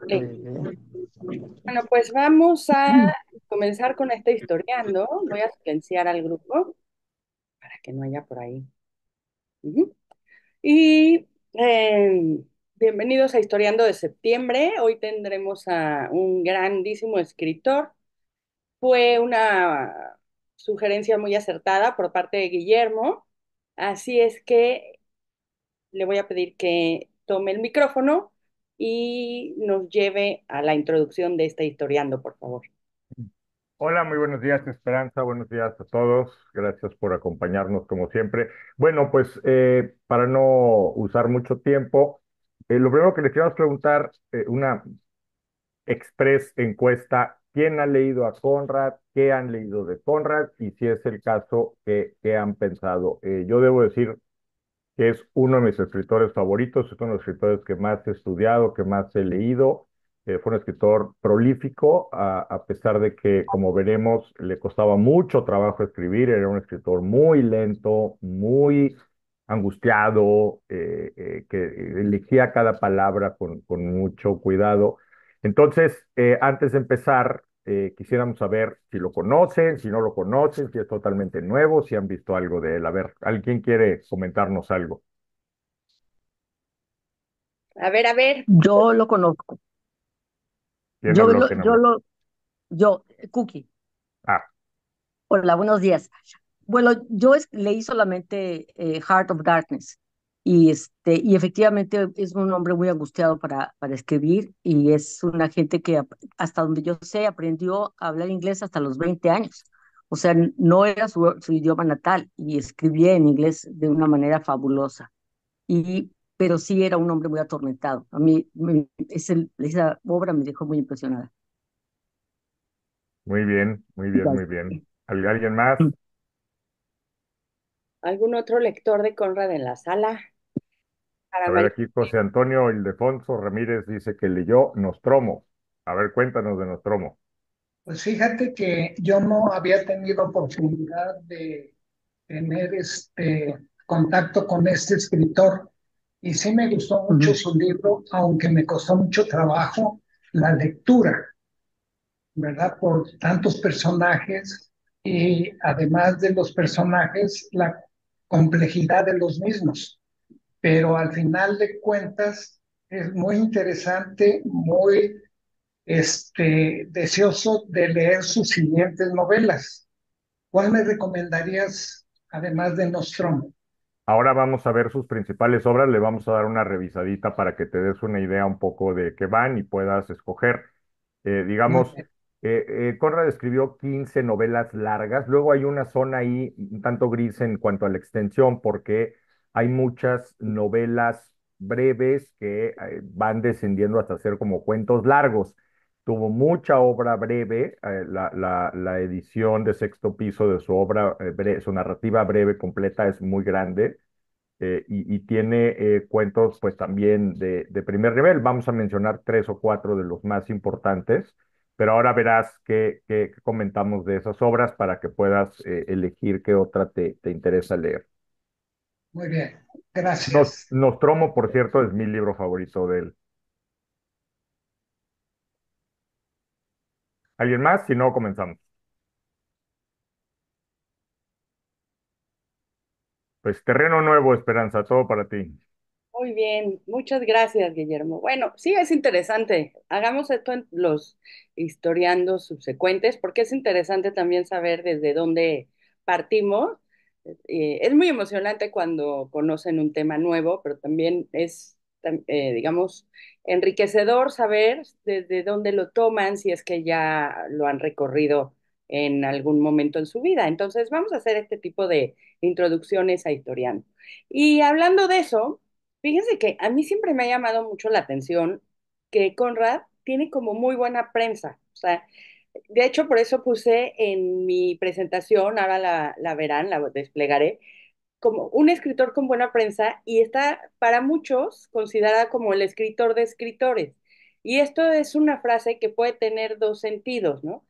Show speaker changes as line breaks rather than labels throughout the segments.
Sí.
Bueno, pues vamos a comenzar con esta historiando. Voy a silenciar al grupo para que no haya por ahí. Ujú. Y bienvenidos a Historiando de Septiembre. Hoy tendremos a un grandísimo escritor. Fue una sugerencia muy acertada por parte de Guillermo. Así es que le voy a pedir que tome el micrófono y nos lleve a la introducción de esta historiando, por favor.
Hola, muy buenos días, Esperanza. Buenos días a todos. Gracias por acompañarnos como siempre. Bueno, pues para no usar mucho tiempo, lo primero que les quiero preguntar, una express encuesta, ¿quién ha leído a Conrad? ¿Qué han leído de Conrad? Y si es el caso, ¿qué han pensado? Yo debo decir que es uno de mis escritores favoritos, es uno de los escritores que más he estudiado, que más he leído. Fue un escritor prolífico, a pesar de que, como veremos, le costaba mucho trabajo escribir, era un escritor muy lento, muy angustiado, que elegía cada palabra con mucho cuidado. Entonces, antes de empezar, quisiéramos saber si lo conocen, si no lo conocen, si es totalmente nuevo, si han visto algo de él. A ver, ¿alguien quiere comentarnos algo?
A ver,
Yo lo conozco.
¿Quién habló? ¿Quién
Yo
habló?
lo, yo, Cookie.
Ah,
Hola, buenos días. Bueno, leí solamente Heart of Darkness y efectivamente es un hombre muy angustiado para escribir y es una gente que hasta donde yo sé aprendió a hablar inglés hasta los 20 años. O sea, no era su idioma natal y escribía en inglés de una manera fabulosa. Pero sí era un hombre muy atormentado. A mí esa obra me dejó muy impresionada.
muy bien, muy bien, muy bien. ¿Alguien más?
¿algún otro lector de Conrad en la sala? Para
A ver,
María.
aquí José Antonio Ildefonso Ramírez dice que leyó Nostromo. A ver, cuéntanos de Nostromo.
Pues fíjate que yo no había tenido oportunidad de tener contacto con este escritor y sí me gustó mucho
Ujú.
su libro, aunque me costó mucho trabajo la lectura, ¿verdad? Por tantos personajes y además de los personajes, la complejidad de los mismos. Pero al final de cuentas es muy interesante, muy deseoso de leer sus siguientes novelas. ¿Cuál me recomendarías además de Nostromo?
Ahora vamos a ver sus principales obras, le vamos a dar una revisadita para que te des una idea un poco de qué van y puedas escoger.
Muy
Digamos,
bien.
Conrad escribió 15 novelas largas, luego hay una zona ahí un tanto gris en cuanto a la extensión, porque hay muchas novelas breves que van descendiendo hasta ser como cuentos largos. Tuvo mucha obra breve, la edición de Sexto Piso de su obra, su narrativa breve completa es muy grande, y tiene cuentos pues también de primer nivel. Vamos a mencionar tres o cuatro de los más importantes, pero ahora verás qué comentamos de esas obras para que puedas elegir qué otra te interesa leer.
Muy bien. Gracias.
Nostromo, por cierto, es mi libro favorito de él. ¿Alguien más? Si no, comenzamos. Pues terreno nuevo, Esperanza, todo para ti.
Muy bien, muchas gracias, Guillermo. Bueno, sí, es interesante. Hagamos esto en los historiandos subsecuentes, porque es interesante también saber desde dónde partimos. Es muy emocionante cuando conocen un tema nuevo, pero también es, digamos, enriquecedor saber desde dónde lo toman, si es que ya lo han recorrido en algún momento en su vida. Entonces, vamos a hacer este tipo de introducciones a historiando. Y hablando de eso, fíjense que a mí siempre me ha llamado mucho la atención que Conrad tiene como muy buena prensa. O sea, de hecho, por eso puse en mi presentación, ahora la verán, la desplegaré, como un escritor con buena prensa y está para muchos considerada como el escritor de escritores. Y esto es una frase que puede tener dos sentidos, ¿no?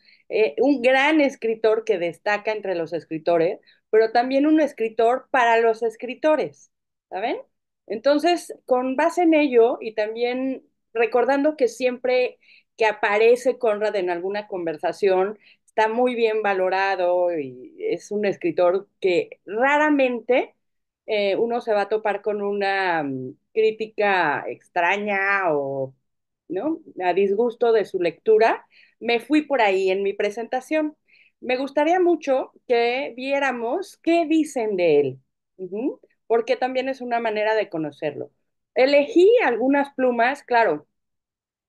Un gran escritor que destaca entre los escritores, pero también un escritor para los escritores, ¿saben? Entonces, con base en ello y también recordando que siempre que aparece Conrad en alguna conversación, está muy bien valorado y es un escritor que raramente uno se va a topar con una crítica extraña o, ¿no?, a disgusto de su lectura. Me fui por ahí en mi presentación. Me gustaría mucho que viéramos qué dicen de él, ujú, porque también es una manera de conocerlo. Elegí algunas plumas, claro,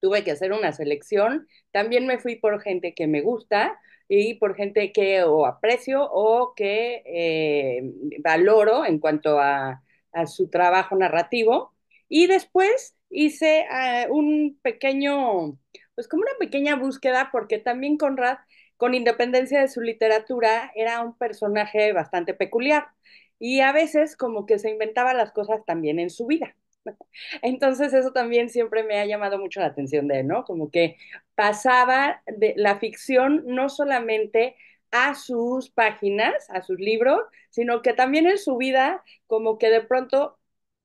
tuve que hacer una selección. También me fui por gente que me gusta y por gente que o aprecio o que valoro en cuanto a su trabajo narrativo. Y después hice un pequeño, pues como una pequeña búsqueda, porque también Conrad, con independencia de su literatura, era un personaje bastante peculiar y a veces como que se inventaba las cosas también en su vida. Entonces eso también siempre me ha llamado mucho la atención de él, ¿no? Como que pasaba de la ficción no solamente a sus páginas, a sus libros, sino que también en su vida como que de pronto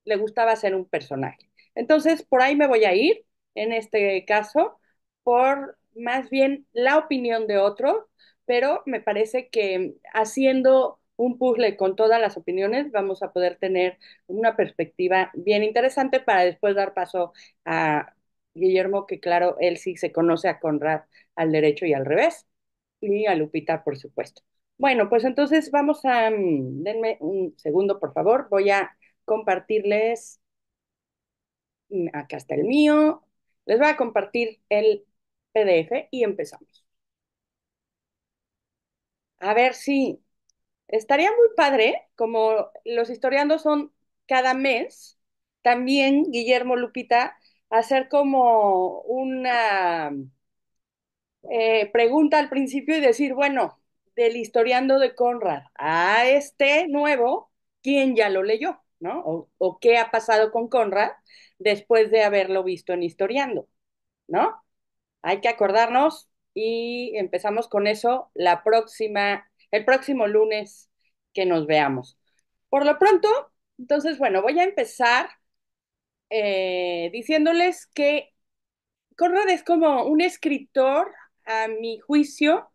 le gustaba ser un personaje. Entonces por ahí me voy a ir, en este caso, por más bien la opinión de otro, pero me parece que haciendo un puzzle con todas las opiniones vamos a poder tener una perspectiva bien interesante para después dar paso a Guillermo, que claro, él sí se conoce a Conrad al derecho y al revés, y a Lupita, por supuesto. Bueno, pues entonces vamos a, denme un segundo, por favor, voy a compartirles, acá está el mío, les voy a compartir el PDF y empezamos. A ver si estaría muy padre, como los historiandos son cada mes, también Guillermo, Lupita, hacer como una pregunta al principio y decir, bueno, del historiando de Conrad a este nuevo, ¿quién ya lo leyó? ¿No? O qué ha pasado con Conrad después de haberlo visto en historiando, ¿no? Hay que acordarnos y empezamos con eso el próximo lunes que nos veamos. Por lo pronto, entonces, bueno, voy a empezar diciéndoles que Conrad es como un escritor, a mi juicio,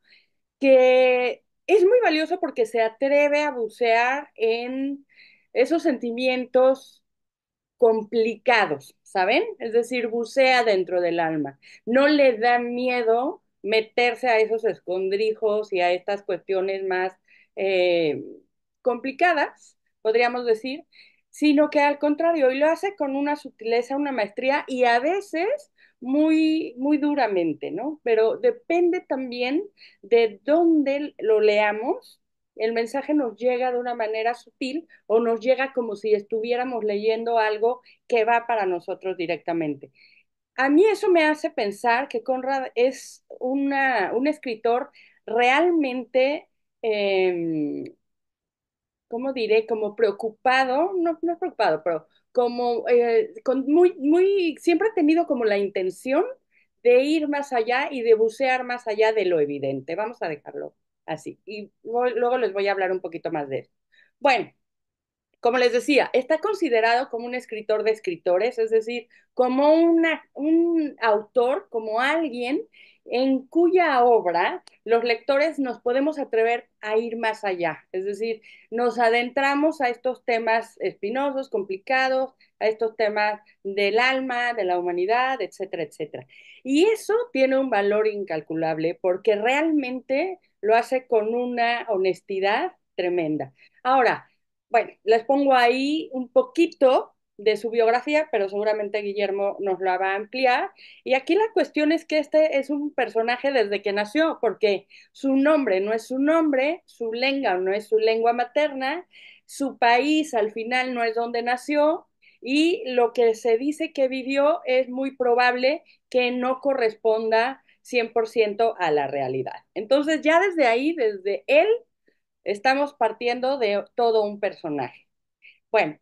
que es muy valioso porque se atreve a bucear en esos sentimientos complicados, ¿saben? Es decir, bucea dentro del alma. No le da miedo meterse a esos escondrijos y a estas cuestiones más eh, complicadas, podríamos decir, sino que al contrario, y lo hace con una sutileza, una maestría y a veces muy, muy duramente, ¿no? Pero depende también de dónde lo leamos. El mensaje nos llega de una manera sutil o nos llega como si estuviéramos leyendo algo que va para nosotros directamente. A mí eso me hace pensar que Conrad es un escritor realmente, eh, ¿cómo diré? Como preocupado, no, no preocupado, pero como con siempre ha tenido como la intención de ir más allá y de bucear más allá de lo evidente. Vamos a dejarlo así. Y luego les voy a hablar un poquito más de eso. Bueno, como les decía, está considerado como un escritor de escritores, es decir, como un autor, como alguien en cuya obra los lectores nos podemos atrever a ir más allá, es decir, nos adentramos a estos temas espinosos, complicados, a estos temas del alma, de la humanidad, etcétera, etcétera. Y eso tiene un valor incalculable porque realmente lo hace con una honestidad tremenda. Ahora, bueno, les pongo ahí un poquito de su biografía, pero seguramente Guillermo nos la va a ampliar. Y aquí la cuestión es que este es un personaje desde que nació, porque su nombre no es su nombre, su lengua no es su lengua materna, su país al final no es donde nació, y lo que se dice que vivió es muy probable que no corresponda 100% a la realidad. Entonces ya desde ahí, desde él, estamos partiendo de todo un personaje. Bueno,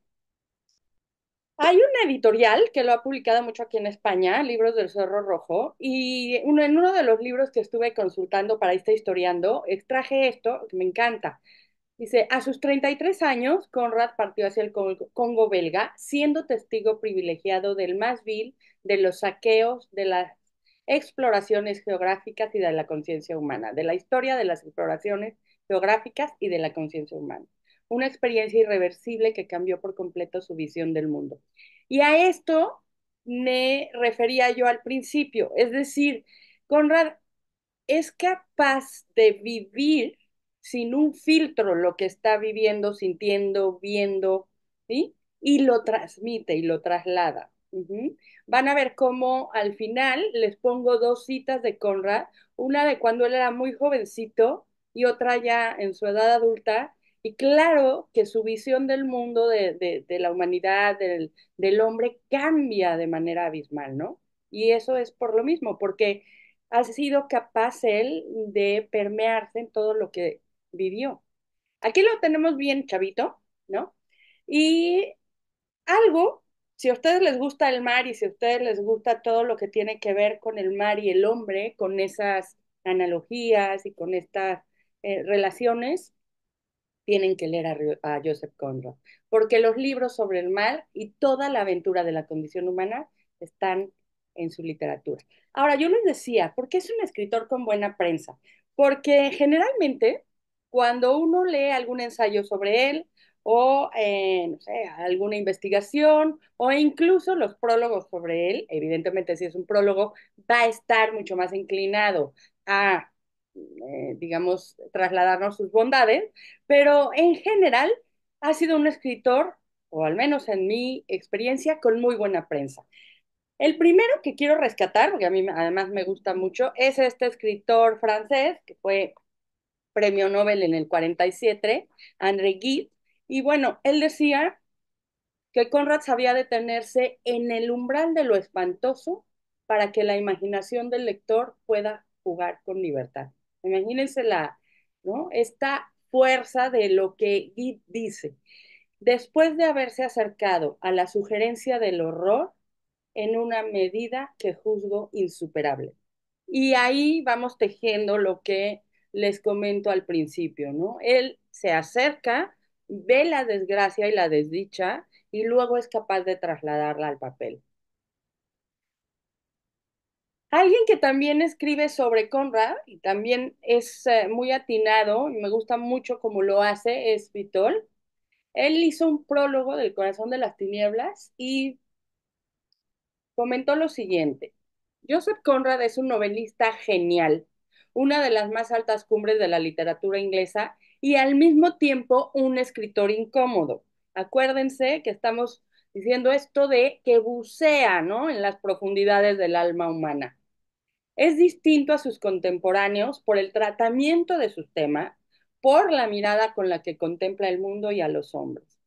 hay una editorial que lo ha publicado mucho aquí en España, Libros del Zorro Rojo, y en uno de los libros que estuve consultando para este historiando, extraje esto, que me encanta. Dice, a sus 33 años, Conrad partió hacia el Congo belga, siendo testigo privilegiado del más vil de los saqueos, de las exploraciones geográficas y de la conciencia humana, de la historia de las exploraciones geográficas y de la conciencia humana. Una experiencia irreversible que cambió por completo su visión del mundo. Y a esto me refería yo al principio, es decir, Conrad es capaz de vivir sin un filtro lo que está viviendo, sintiendo, viendo, ¿sí? Y lo transmite y lo traslada. Van a ver cómo al final les pongo dos citas de Conrad, una de cuando él era muy jovencito y otra ya en su edad adulta. Y claro que su visión del mundo, de la humanidad, del hombre, cambia de manera abismal, ¿no? Y eso es por lo mismo, porque ha sido capaz él de permearse en todo lo que vivió. Aquí lo tenemos bien chavito, ¿no? Y algo, si a ustedes les gusta el mar y si a ustedes les gusta todo lo que tiene que ver con el mar y el hombre, con esas analogías y con estas relaciones, tienen que leer a Joseph Conrad, porque los libros sobre el mar y toda la aventura de la condición humana están en su literatura. Ahora, yo les decía, ¿por qué es un escritor con buena prensa? Porque generalmente cuando uno lee algún ensayo sobre él o, no sé, alguna investigación o incluso los prólogos sobre él, evidentemente si es un prólogo, va a estar mucho más inclinado a, digamos, trasladarnos sus bondades, pero en general ha sido un escritor, o al menos en mi experiencia, con muy buena prensa. El primero que quiero rescatar, porque a mí además me gusta mucho, es este escritor francés que fue premio Nobel en el 47, André Gide, y bueno, él decía que Conrad sabía detenerse en el umbral de lo espantoso para que la imaginación del lector pueda jugar con libertad. Imagínense ¿no? Esta fuerza de lo que Gide dice. Después de haberse acercado a la sugerencia del horror en una medida que juzgo insuperable. Y ahí vamos tejiendo lo que les comento al principio, ¿no? Él se acerca, ve la desgracia y la desdicha y luego es capaz de trasladarla al papel. Alguien que también escribe sobre Conrad y también es muy atinado y me gusta mucho cómo lo hace es Vitol. Él hizo un prólogo del Corazón de las Tinieblas y comentó lo siguiente. Joseph Conrad es un novelista genial, una de las más altas cumbres de la literatura inglesa y al mismo tiempo un escritor incómodo. Acuérdense que estamos diciendo esto de que bucea, ¿no? En las profundidades del alma humana. Es distinto a sus contemporáneos por el tratamiento de sus temas, por la mirada con la que contempla el mundo y a los hombres.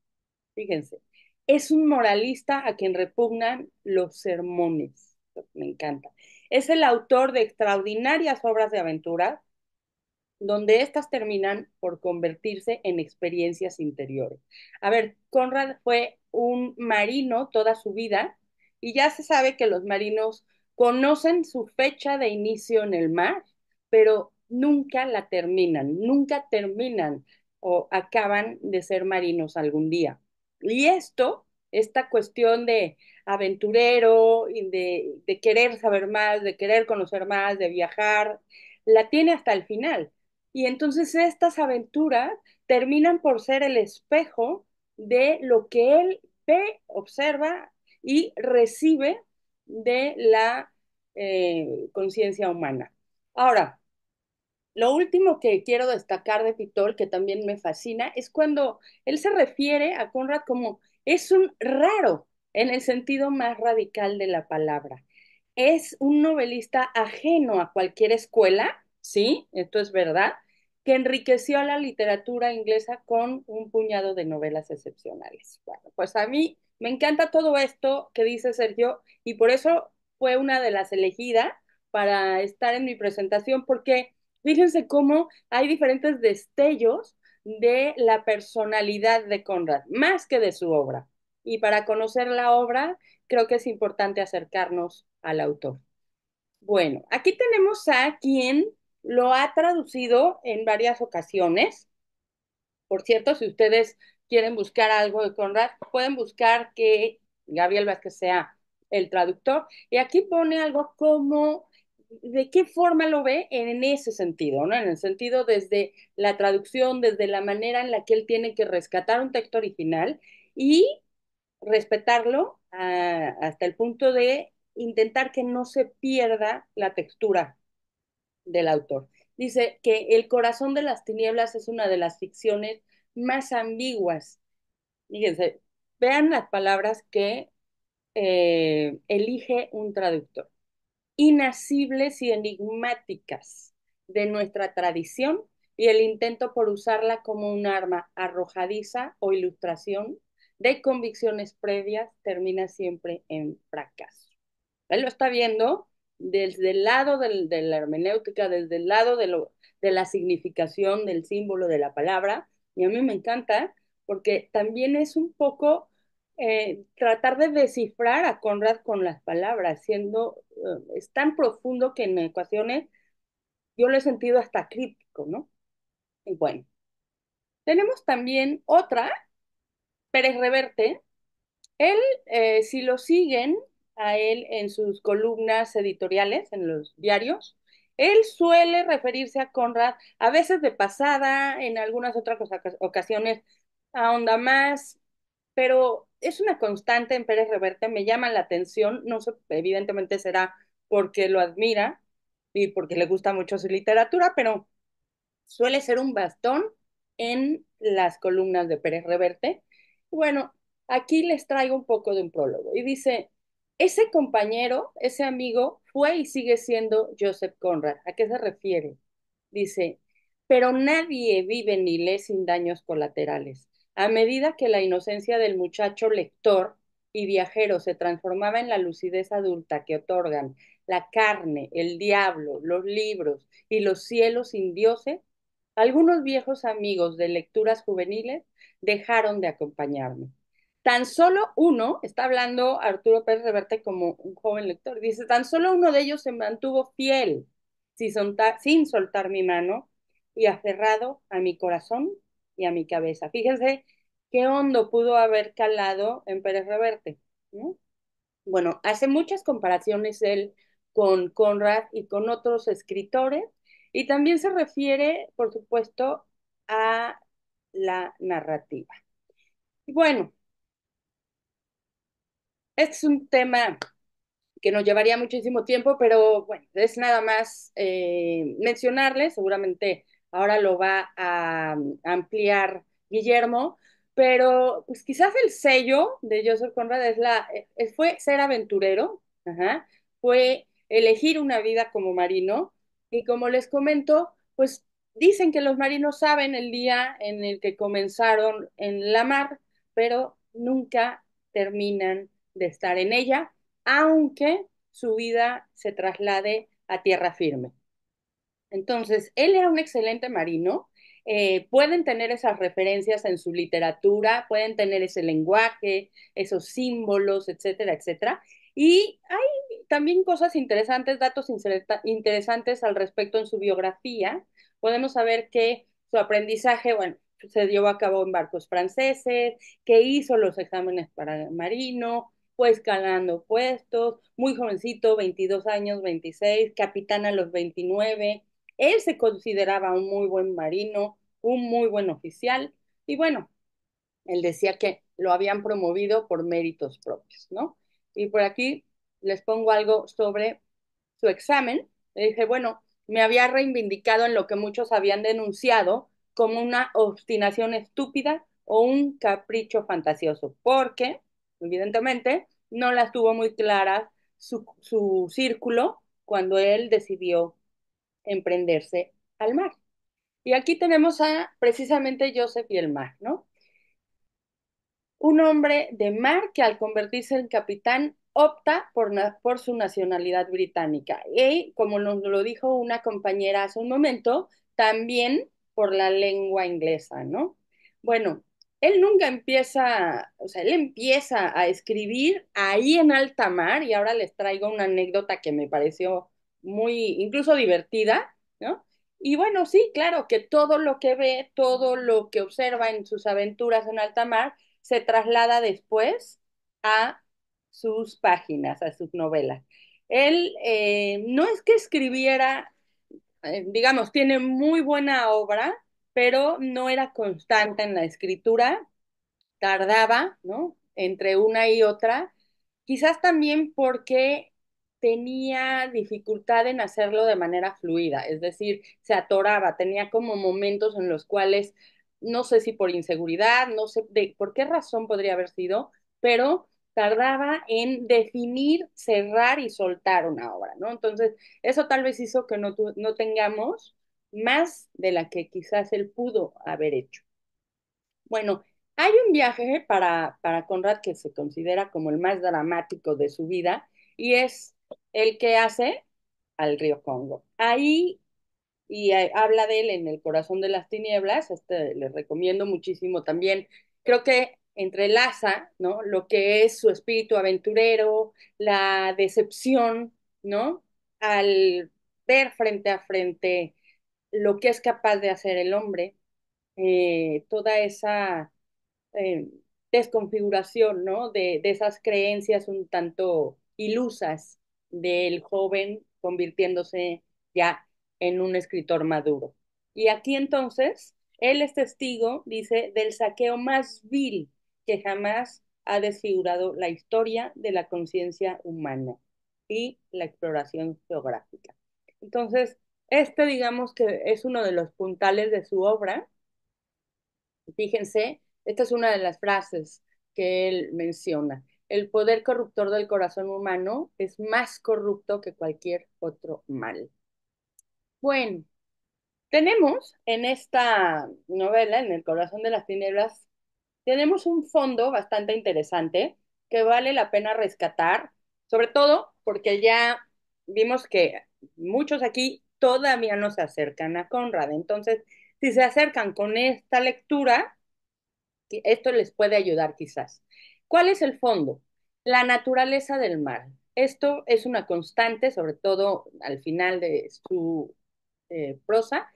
Fíjense, es un moralista a quien repugnan los sermones. Me encanta. Es el autor de extraordinarias obras de aventura, donde éstas terminan por convertirse en experiencias interiores. A ver, Conrad fue un marino toda su vida y ya se sabe que los marinos conocen su fecha de inicio en el mar, pero nunca terminan o acaban de ser marinos algún día. Y esta cuestión de aventurero y de querer saber más, de querer conocer más, de viajar, la tiene hasta el final. Y entonces estas aventuras terminan por ser el espejo de lo que él ve, observa y recibe de la conciencia humana. Ahora, lo último que quiero destacar de Pitol, que también me fascina, es cuando él se refiere a Conrad como es un raro, en el sentido más radical de la palabra. Es un novelista ajeno a cualquier escuela, ¿sí? Esto es verdad, que enriqueció a la literatura inglesa con un puñado de novelas excepcionales. Bueno, pues a mí me encanta todo esto que dice Sergio y por eso fue una de las elegidas para estar en mi presentación, porque fíjense cómo hay diferentes destellos de la personalidad de Conrad, más que de su obra. Y para conocer la obra, creo que es importante acercarnos al autor. Bueno, aquí tenemos a quien lo ha traducido en varias ocasiones. Por cierto, si ustedes quieren buscar algo de Conrad, pueden buscar que Gabriel Vázquez sea el traductor. Y aquí pone algo como de qué forma lo ve en ese sentido, ¿no? En el sentido desde la traducción, desde la manera en la que él tiene que rescatar un texto original y respetarlo hasta el punto de intentar que no se pierda la textura del autor. Dice que El corazón de las tinieblas es una de las ficciones más ambiguas. Fíjense, vean las palabras que elige un traductor. Inasibles y enigmáticas de nuestra tradición y el intento por usarla como un arma arrojadiza o ilustración de convicciones previas termina siempre en fracaso. Él lo está viendo desde el lado de la hermenéutica, desde el lado de la significación del símbolo de la palabra, y a mí me encanta porque también es un poco tratar de descifrar a Conrad con las palabras, siendo, es tan profundo que en ocasiones yo lo he sentido hasta críptico, ¿no? Y bueno, tenemos también otra, Pérez Reverte. Él, si lo siguen a él en sus columnas editoriales, en los diarios, él suele referirse a Conrad, a veces de pasada, en algunas otras ocasiones ahonda más, pero es una constante en Pérez Reverte, me llama la atención, no sé, evidentemente será porque lo admira y porque le gusta mucho su literatura, pero suele ser un bastón en las columnas de Pérez Reverte. Bueno, aquí les traigo un poco de un prólogo. Y dice, ese compañero, ese amigo, fue y sigue siendo Joseph Conrad. ¿A qué se refiere? Dice, pero nadie vive ni lee sin daños colaterales. A medida que la inocencia del muchacho lector y viajero se transformaba en la lucidez adulta que otorgan la carne, el diablo, los libros y los cielos sin dioses, algunos viejos amigos de lecturas juveniles dejaron de acompañarme. Tan solo uno, está hablando Arturo Pérez Reverte como un joven lector, dice, tan solo uno de ellos se mantuvo fiel, sin soltar mi mano y aferrado a mi corazón y a mi cabeza. Fíjense qué hondo pudo haber calado en Pérez Reverte, ¿no? Bueno, hace muchas comparaciones él con Conrad y con otros escritores, y también se refiere, por supuesto, a la narrativa. Y bueno, este es un tema que nos llevaría muchísimo tiempo, pero bueno, es nada más mencionarle, seguramente ahora lo va a ampliar Guillermo, pero pues quizás el sello de Joseph Conrad fue ser aventurero, ajá, fue elegir una vida como marino, y como les comento, pues dicen que los marinos saben el día en el que comenzaron en la mar, pero nunca terminan de estar en ella, aunque su vida se traslade a tierra firme. Entonces, él era un excelente marino, pueden tener esas referencias en su literatura, pueden tener ese lenguaje, esos símbolos, etcétera, etcétera. Y hay también cosas interesantes, datos interesantes al respecto en su biografía. Podemos saber que su aprendizaje, bueno, se llevó a cabo en barcos franceses, que hizo los exámenes para marino, fue escalando puestos, muy jovencito, 22 años, 26, capitán a los 29. Él se consideraba un muy buen marino, un muy buen oficial, y bueno, él decía que lo habían promovido por méritos propios, ¿no? Y por aquí les pongo algo sobre su examen. Le dije, bueno, me había reivindicado en lo que muchos habían denunciado como una obstinación estúpida o un capricho fantasioso, porque evidentemente no las tuvo muy claras su círculo cuando él decidió emprenderse al mar. Y aquí tenemos a precisamente Joseph y el mar, ¿no? Un hombre de mar que al convertirse en capitán opta por su nacionalidad británica. Y como nos lo dijo una compañera hace un momento, también por la lengua inglesa, ¿no? Bueno, él nunca empieza, o sea, él empieza a escribir ahí en alta mar, y ahora les traigo una anécdota que me pareció muy, incluso divertida, ¿no? Y bueno, sí, claro que todo lo que ve, todo lo que observa en sus aventuras en alta mar, se traslada después a sus páginas, a sus novelas. Él no es que escribiera, digamos, tiene muy buena obra, pero no era constante en la escritura, tardaba, ¿no? Entre una y otra, quizás también porque tenía dificultad en hacerlo de manera fluida, es decir, se atoraba, tenía como momentos en los cuales, no sé si por inseguridad, no sé de por qué razón podría haber sido, pero tardaba en definir, cerrar y soltar una obra, ¿no? Entonces, eso tal vez hizo que no tengamos más de la que quizás él pudo haber hecho. Bueno, hay un viaje para Conrad que se considera como el más dramático de su vida y es el que hace al río Congo. Ahí, y habla de él en El corazón de las tinieblas, este les recomiendo muchísimo también. Creo que entrelaza, ¿no? Lo que es su espíritu aventurero, la decepción, ¿no? Al ver frente a frente lo que es capaz de hacer el hombre, toda esa eh, desconfiguración, ¿no? De esas creencias un tanto ilusas del joven convirtiéndose ya en un escritor maduro. Y aquí entonces, él es testigo, dice, del saqueo más vil que jamás ha desfigurado la historia de la conciencia humana y la exploración geográfica. Entonces, este digamos que es uno de los puntales de su obra. Fíjense, esta es una de las frases que él menciona. El poder corruptor del corazón humano es más corrupto que cualquier otro mal. Bueno, tenemos en esta novela, en El corazón de las tinieblas, tenemos un fondo bastante interesante que vale la pena rescatar, sobre todo porque ya vimos que muchos aquí todavía no se acercan a Conrad. Entonces, si se acercan con esta lectura, esto les puede ayudar quizás. ¿Cuál es el fondo? La naturaleza del mar. Esto es una constante, sobre todo al final de su prosa.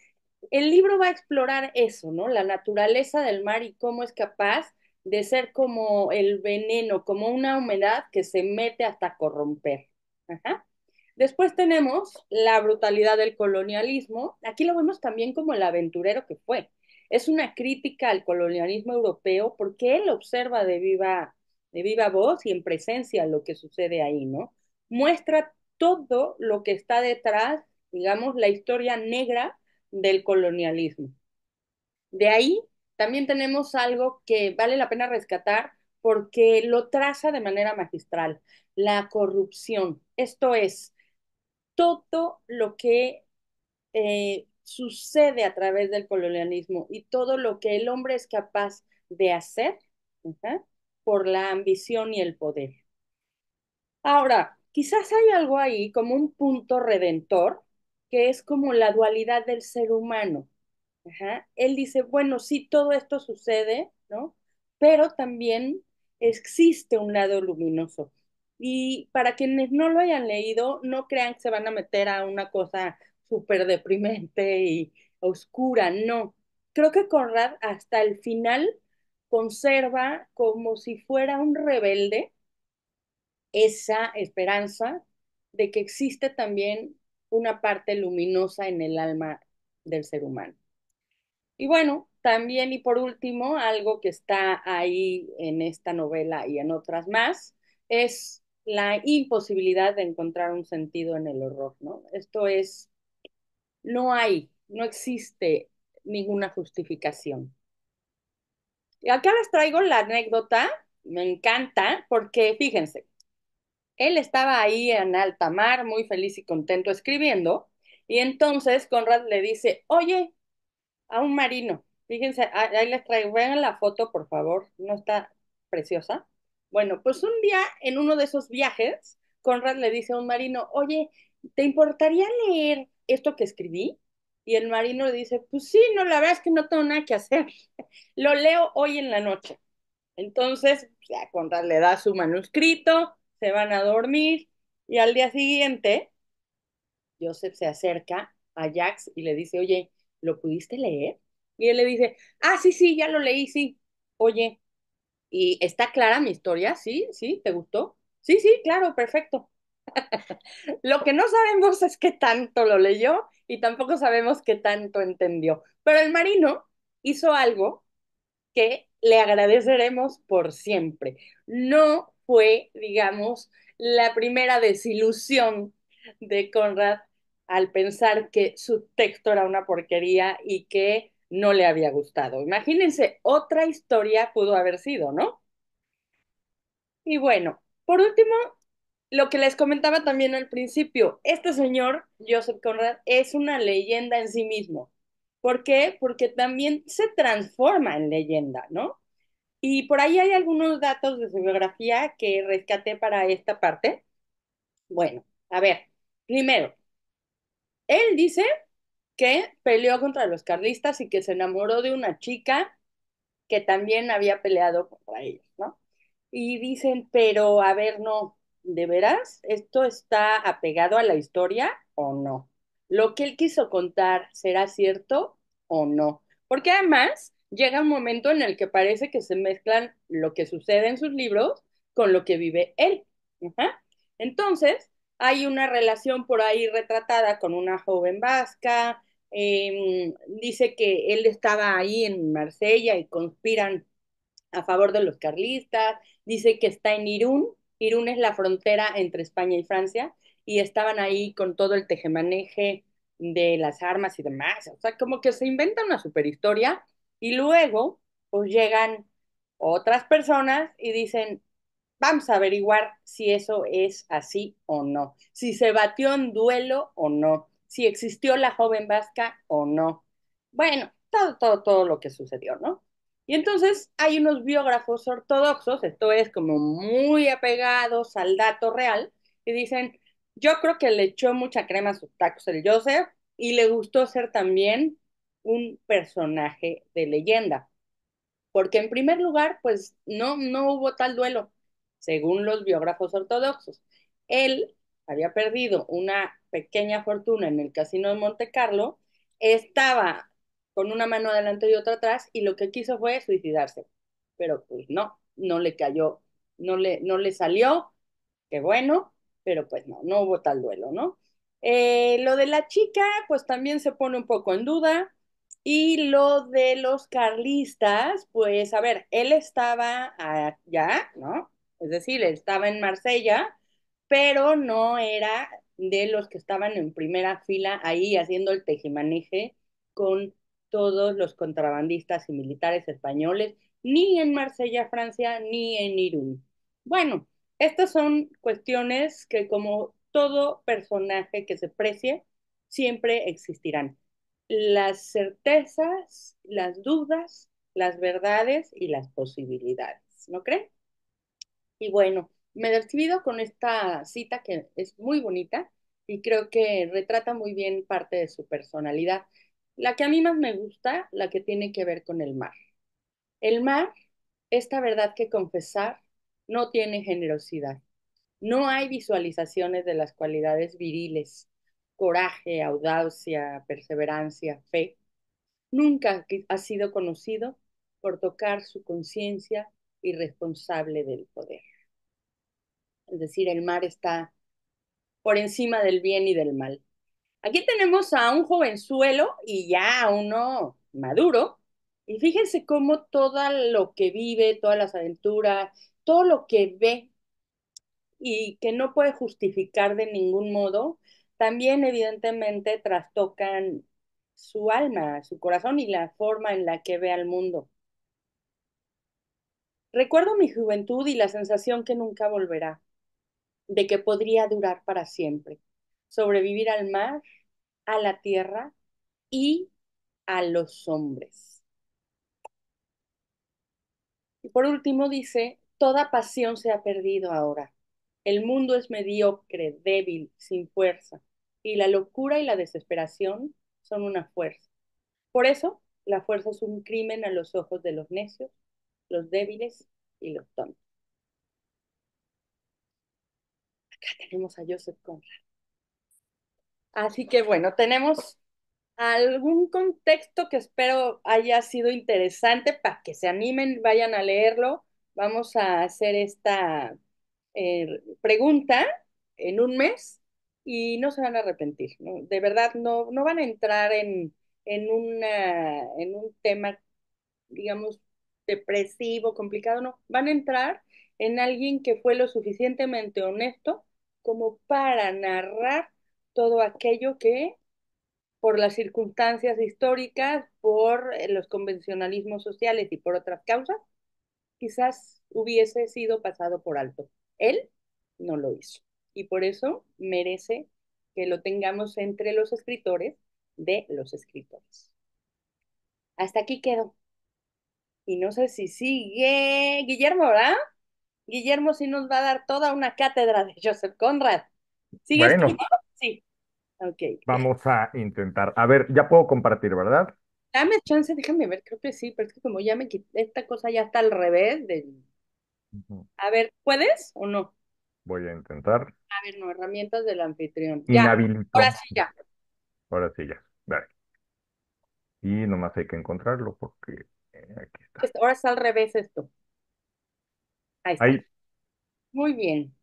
El libro va a explorar eso, ¿no? La naturaleza del mar y cómo es capaz de ser como el veneno, como una humedad que se mete hasta corromper. Ajá. Después tenemos la brutalidad del colonialismo. Aquí lo vemos también como el aventurero que fue. Es una crítica al colonialismo europeo porque él observa de viva voz y en presencia lo que sucede ahí, ¿no? Muestra todo lo que está detrás, digamos, la historia negra del colonialismo. De ahí también tenemos algo que vale la pena rescatar porque lo traza de manera magistral, la corrupción. Esto es todo lo que sucede a través del colonialismo y todo lo que el hombre es capaz de hacer, ¿uh?, por la ambición y el poder. Ahora, quizás hay algo ahí como un punto redentor, que es como la dualidad del ser humano. Ajá. Él dice, bueno, sí, todo esto sucede, ¿no? Pero también existe un lado luminoso. Y para quienes no lo hayan leído, no crean que se van a meter a una cosa súper deprimente y oscura, no. Creo que Conrad hasta el final conserva como si fuera un rebelde esa esperanza de que existe también una parte luminosa en el alma del ser humano. Y bueno, también y por último, algo que está ahí en esta novela y en otras más, es la imposibilidad de encontrar un sentido en el horror, ¿no? Esto es, no existe ninguna justificación. Y acá les traigo la anécdota, me encanta, porque fíjense, él estaba ahí en alta mar, muy feliz y contento escribiendo, y entonces Conrad le dice, oye, a un marino. Fíjense, ahí les traigo, vean la foto, por favor, no está preciosa. Bueno, pues un día en uno de esos viajes, Conrad le dice a un marino, oye, ¿te importaría leer esto que escribí? Y el marino le dice, pues sí, no, la verdad es que no tengo nada que hacer. Lo leo hoy en la noche. Entonces, ya Conrad le da su manuscrito, se van a dormir y al día siguiente Joseph se acerca a Jax y le dice, oye, ¿lo pudiste leer? Y él le dice, ah, sí, sí, ya lo leí, sí. Oye, ¿y está clara mi historia? Sí, sí, ¿te gustó? Sí, sí, claro, perfecto. Lo que no sabemos es qué tanto lo leyó y tampoco sabemos qué tanto entendió. Pero el marino hizo algo que le agradeceremos por siempre. No fue, digamos, la primera desilusión de Conrad al pensar que su texto era una porquería y que no le había gustado. Imagínense, otra historia pudo haber sido, ¿no? Y bueno, por último, lo que les comentaba también al principio, este señor, Joseph Conrad, es una leyenda en sí mismo. ¿Por qué? Porque también se transforma en leyenda, ¿no? Y por ahí hay algunos datos de su biografía que rescaté para esta parte. Bueno, a ver, primero, él dice que peleó contra los carlistas y que se enamoró de una chica que también había peleado contra ellos, ¿no? Y dicen, pero a ver, no, ¿de veras esto está apegado a la historia o no? ¿Lo que él quiso contar será cierto o no? Porque además llega un momento en el que parece que se mezclan lo que sucede en sus libros con lo que vive él. Ajá. Entonces, hay una relación por ahí retratada con una joven vasca. Dice que él estaba ahí en Marsella y conspiran a favor de los carlistas, dice que está en Irún, Irún es la frontera entre España y Francia, y estaban ahí con todo el tejemaneje de las armas y demás, o sea, como que se inventa una superhistoria y luego pues llegan otras personas y dicen, vamos a averiguar si eso es así o no, si se batió en duelo o no, si existió la joven vasca o no. Bueno, todo lo que sucedió, ¿no? Y entonces hay unos biógrafos ortodoxos, esto es como muy apegados al dato real, y dicen, yo creo que le echó mucha crema a sus tacos el Joseph y le gustó ser también un personaje de leyenda. Porque en primer lugar, pues no hubo tal duelo, según los biógrafos ortodoxos. Él había perdido una pequeña fortuna en el casino de Monte Carlo, estaba con una mano adelante y otra atrás, y lo que quiso fue suicidarse. Pero pues no le cayó, no le salió, qué bueno, pero pues no hubo tal duelo, ¿no? Lo de la chica, pues también se pone un poco en duda. Y lo de los carlistas, pues a ver, él estaba allá, ¿no? Es decir, él estaba en Marsella, pero no era de los que estaban en primera fila ahí haciendo el tejimaneje con todos los contrabandistas y militares españoles, ni en Marsella, Francia, ni en Irún. Bueno, estas son cuestiones que como todo personaje que se precie, siempre existirán las certezas, las dudas, las verdades y las posibilidades, ¿no creen? Y bueno, me despido con esta cita que es muy bonita y creo que retrata muy bien parte de su personalidad. La que a mí más me gusta, la que tiene que ver con el mar. El mar, esta verdad que confesar, no tiene generosidad. No hay visualizaciones de las cualidades viriles, coraje, audacia, perseverancia, fe. Nunca ha sido conocido por tocar su conciencia irresponsable del poder. Es decir, el mar está por encima del bien y del mal. Aquí tenemos a un jovenzuelo y ya a uno maduro, y fíjense cómo todo lo que vive, todas las aventuras, todo lo que ve y que no puede justificar de ningún modo, también evidentemente trastocan su alma, su corazón y la forma en la que ve al mundo. Recuerdo mi juventud y la sensación que nunca volverá, de que podría durar para siempre, sobrevivir al mar, a la tierra y a los hombres. Y por último dice, toda pasión se ha perdido ahora. El mundo es mediocre, débil, sin fuerza, y la locura y la desesperación son una fuerza. Por eso, la fuerza es un crimen a los ojos de los necios, los débiles y los tontos. Acá tenemos a Joseph Conrad. Así que bueno, tenemos algún contexto que espero haya sido interesante para que se animen, vayan a leerlo. Vamos a hacer esta pregunta en un mes y no se van a arrepentir, ¿no? De verdad, no van a entrar en un tema, digamos, depresivo, complicado, no. Van a entrar en alguien que fue lo suficientemente honesto como para narrar todo aquello que por las circunstancias históricas, por los convencionalismos sociales y por otras causas, quizás hubiese sido pasado por alto. Él no lo hizo. Y por eso merece que lo tengamos entre los escritores de los escritores. Hasta aquí quedo. Y no sé si sigue Guillermo, ¿verdad? Guillermo sí nos va a dar toda una cátedra de Joseph Conrad. ¿Sigues tú, no?
Bueno,
Sí. Ok.
vamos a intentar. A ver, ya puedo compartir, ¿verdad?
Dame chance, déjame ver, creo que sí, pero es que como ya me quité, esta cosa ya está al revés del...
Ujú.
A ver, ¿puedes o no?
Voy a intentar.
A ver, no, herramientas del anfitrión. Ya, ahora
Inhabilito.
sí, ya.
Ahora sí, ya. Dale. Y nomás hay que encontrarlo porque aquí está.
Ahora está al revés esto. Ahí está.
Ahí,
Muy bien.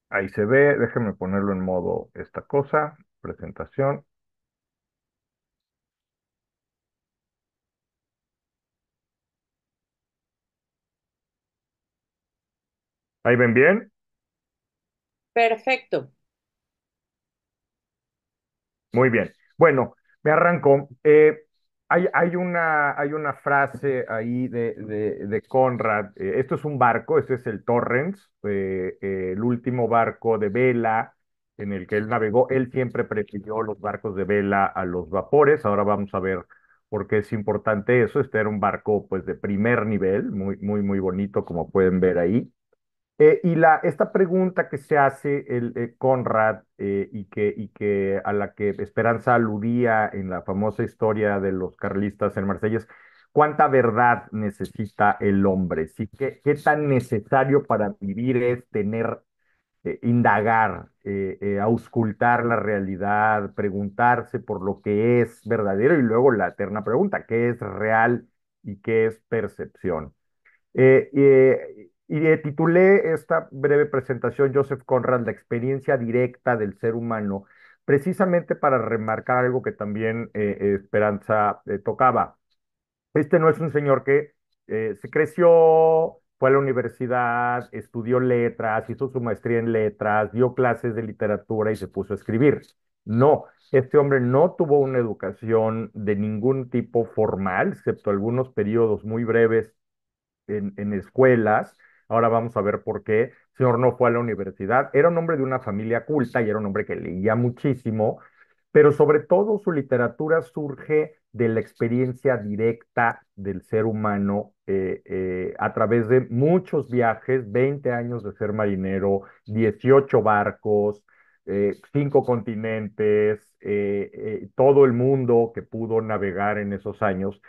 ahí se ve. Déjenme ponerlo en modo esta cosa. Presentación. ¿Ahí ven bien?
Perfecto.
Muy bien. Bueno, me arrancó. Hay una frase ahí de Conrad. Esto es un barco, este es el Torrens, el último barco de vela en el que él navegó. Él siempre prefirió los barcos de vela a los vapores. Ahora vamos a ver por qué es importante eso. Este era un barco pues de primer nivel, muy, muy, muy bonito, como pueden ver ahí. Esta pregunta que se hace el Conrad y que a la que Esperanza aludía en la famosa historia de los carlistas en Marsella es ¿cuánta verdad necesita el hombre? ¿Sí? ¿Qué tan necesario para vivir es tener, indagar, auscultar la realidad, preguntarse por lo que es verdadero y luego la eterna pregunta, ¿qué es real y qué es percepción? Titulé esta breve presentación Joseph Conrad, la experiencia directa del ser humano, precisamente para remarcar algo que también Esperanza tocaba. Este no es un señor que se creció, fue a la universidad, estudió letras, hizo su maestría en letras, dio clases de literatura y se puso a escribir. No, este hombre no tuvo una educación de ningún tipo formal, excepto algunos periodos muy breves en escuelas. Ahora vamos a ver por qué. El señor no fue a la universidad. Era un hombre de una familia culta y era un hombre que leía muchísimo, pero sobre todo su literatura surge de la experiencia directa del ser humano a través de muchos viajes, 20 años de ser marinero, 18 barcos, 5 continentes, todo el mundo que pudo navegar en esos años.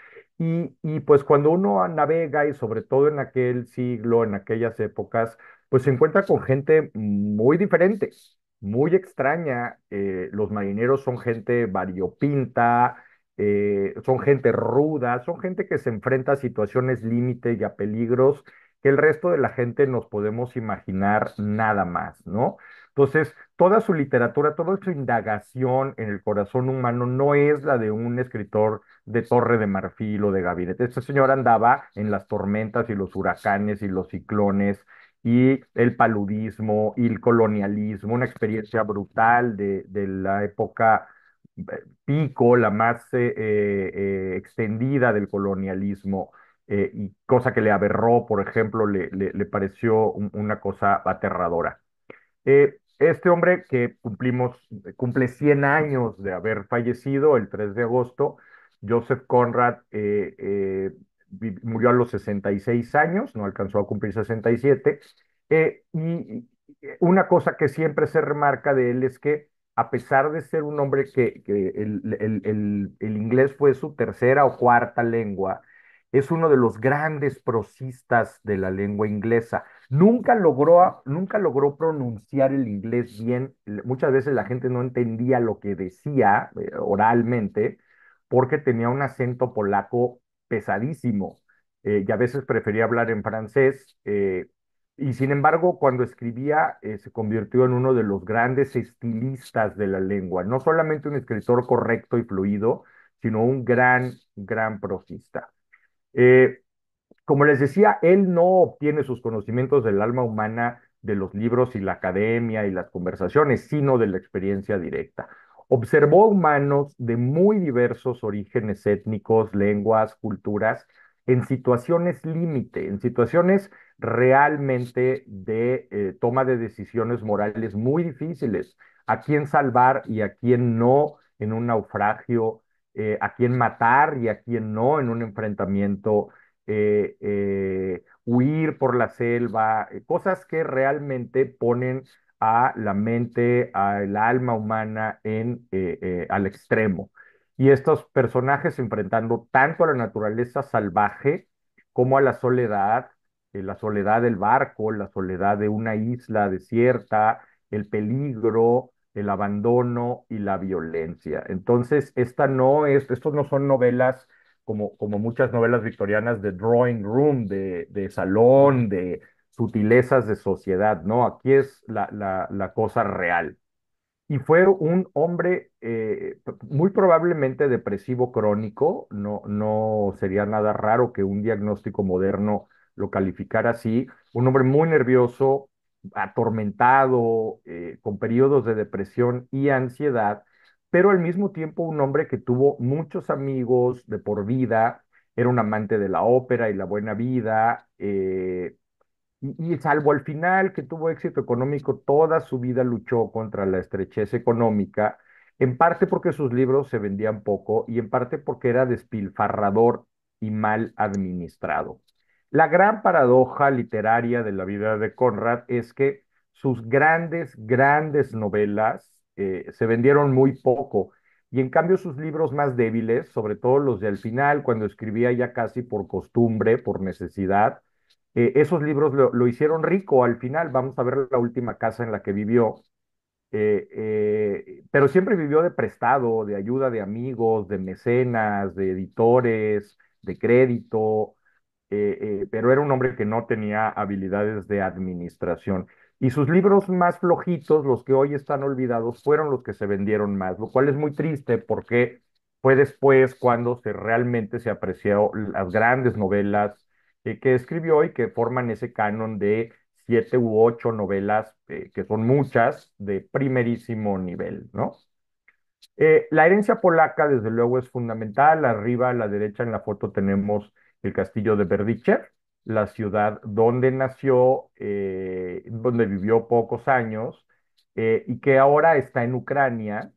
Pues cuando uno navega y sobre todo en aquel siglo, en aquellas épocas, pues se encuentra con gente muy diferente, muy extraña. Los marineros son gente variopinta, son gente ruda, son gente que se enfrenta a situaciones límite y a peligros que el resto de la gente nos podemos imaginar nada más, ¿no? Entonces, toda su literatura, toda su indagación en el corazón humano no es la de un escritor de Torre de Marfil o de Gabinete. Este señor andaba en las tormentas y los huracanes y los ciclones y el paludismo y el colonialismo, una experiencia brutal de la época pico, la más extendida del colonialismo, y cosa que le aberró, por ejemplo, le pareció una cosa aterradora. Este hombre que cumple 100 años de haber fallecido el 3 de agosto, Joseph Conrad, murió a los 66 años, no alcanzó a cumplir 67. Una cosa que siempre se remarca de él es que a pesar de ser un hombre que el inglés fue su tercera o cuarta lengua, es uno de los grandes prosistas de la lengua inglesa. Nunca logró pronunciar el inglés bien. Muchas veces la gente no entendía lo que decía oralmente porque tenía un acento polaco pesadísimo, y a veces prefería hablar en francés. Y sin embargo, cuando escribía, se convirtió en uno de los grandes estilistas de la lengua. No solamente un escritor correcto y fluido, sino un gran prosista. Eh, Como les decía, él no obtiene sus conocimientos del alma humana de los libros y la academia y las conversaciones, sino de la experiencia directa. Observó humanos de muy diversos orígenes étnicos, lenguas, culturas, en situaciones límite, en situaciones realmente de toma de decisiones morales muy difíciles, a quién salvar y a quién no en un naufragio, a quién matar y a quién no en un enfrentamiento, huir por la selva, cosas que realmente ponen a la mente, al alma humana al extremo. Y estos personajes enfrentando tanto a la naturaleza salvaje como a la soledad del barco, la soledad de una isla desierta, el peligro, el abandono y la violencia. Entonces, estos no son novelas como muchas novelas victorianas de drawing room, de salón, de sutilezas de sociedad, ¿no? Aquí es la cosa real. Y fue un hombre muy probablemente depresivo crónico, no sería nada raro que un diagnóstico moderno lo calificara así, un hombre muy nervioso, atormentado, con periodos de depresión y ansiedad, pero al mismo tiempo un hombre que tuvo muchos amigos de por vida, era un amante de la ópera y la buena vida. Y salvo al final que tuvo éxito económico, toda su vida luchó contra la estrechez económica, en parte porque sus libros se vendían poco y en parte porque era despilfarrador y mal administrado. La gran paradoja literaria de la vida de Conrad es que sus grandes novelas se vendieron muy poco, y en cambio sus libros más débiles, sobre todo los de al final, cuando escribía ya casi por costumbre, por necesidad, esos libros lo hicieron rico al final. Vamos a ver la última casa en la que vivió, pero siempre vivió de prestado, de ayuda de amigos, de mecenas, de editores, de crédito, pero era un hombre que no tenía habilidades de administración. Y sus libros más flojitos, los que hoy están olvidados, fueron los que se vendieron más, lo cual es muy triste porque fue después cuando realmente se apreció las grandes novelas que escribió y que forman ese canon de 7 u 8 novelas, que son muchas, de primerísimo nivel, ¿no? La herencia polaca, desde luego, es fundamental. Arriba a la derecha en la foto tenemos el castillo de Berdichev, la ciudad donde nació, donde vivió pocos años, y que ahora está en Ucrania,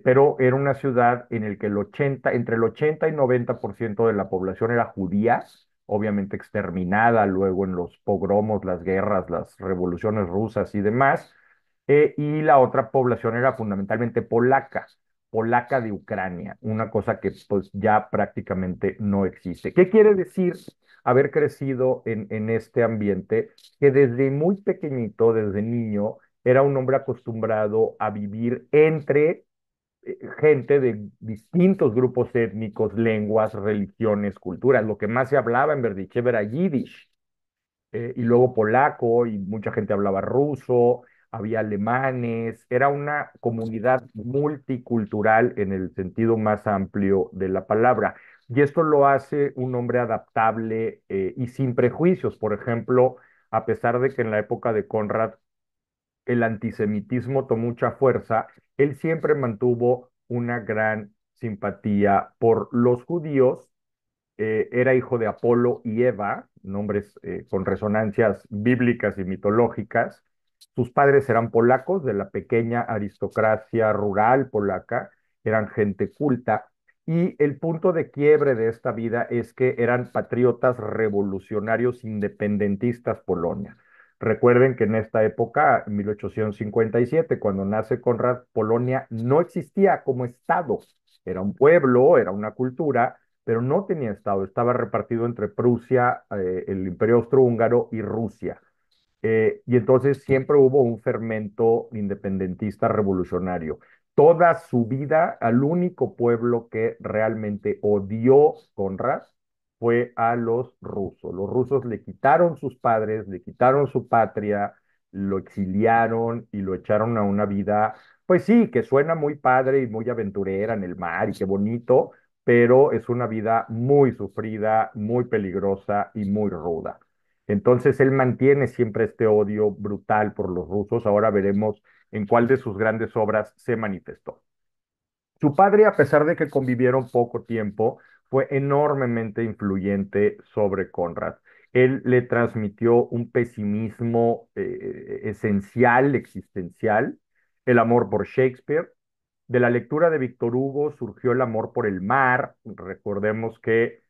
pero era una ciudad en la que entre el 80 y 90% de la población era judía, obviamente exterminada luego en los pogromos, las guerras, las revoluciones rusas y demás, y la otra población era fundamentalmente polaca de Ucrania, una cosa que pues ya prácticamente no existe. ¿Qué quiere decir haber crecido en este ambiente? Que desde muy pequeñito, desde niño, era un hombre acostumbrado a vivir entre gente de distintos grupos étnicos, lenguas, religiones, culturas. Lo que más se hablaba en Berdichev era yiddish, y luego polaco, y mucha gente hablaba ruso, había alemanes, era una comunidad multicultural en el sentido más amplio de la palabra. Y esto lo hace un hombre adaptable, y sin prejuicios. Por ejemplo, a pesar de que en la época de Conrad el antisemitismo tomó mucha fuerza, él siempre mantuvo una gran simpatía por los judíos. Era hijo de Apolo y Eva, nombres con resonancias bíblicas y mitológicas. Sus padres eran polacos, de la pequeña aristocracia rural polaca, eran gente culta. Y el punto de quiebre de esta vida es que eran patriotas revolucionarios independentistas Polonia. Recuerden que en esta época, en 1857, cuando nace Conrad, Polonia no existía como estado. Era un pueblo, era una cultura, pero no tenía estado, estaba repartido entre Prusia, el Imperio Austrohúngaro y Rusia. Y entonces siempre hubo un fermento independentista revolucionario. Toda su vida, al único pueblo que realmente odió Conrad fue a los rusos. Los rusos le quitaron sus padres, le quitaron su patria, lo exiliaron y lo echaron a una vida, pues sí, que suena muy padre y muy aventurera en el mar y qué bonito, pero es una vida muy sufrida, muy peligrosa y muy ruda. Entonces él mantiene siempre este odio brutal por los rusos. Ahora veremos en cuál de sus grandes obras se manifestó. Su padre, a pesar de que convivieron poco tiempo, fue enormemente influyente sobre Conrad. Él le transmitió un pesimismo esencial, existencial, el amor por Shakespeare. De la lectura de Víctor Hugo surgió el amor por el mar. Recordemos que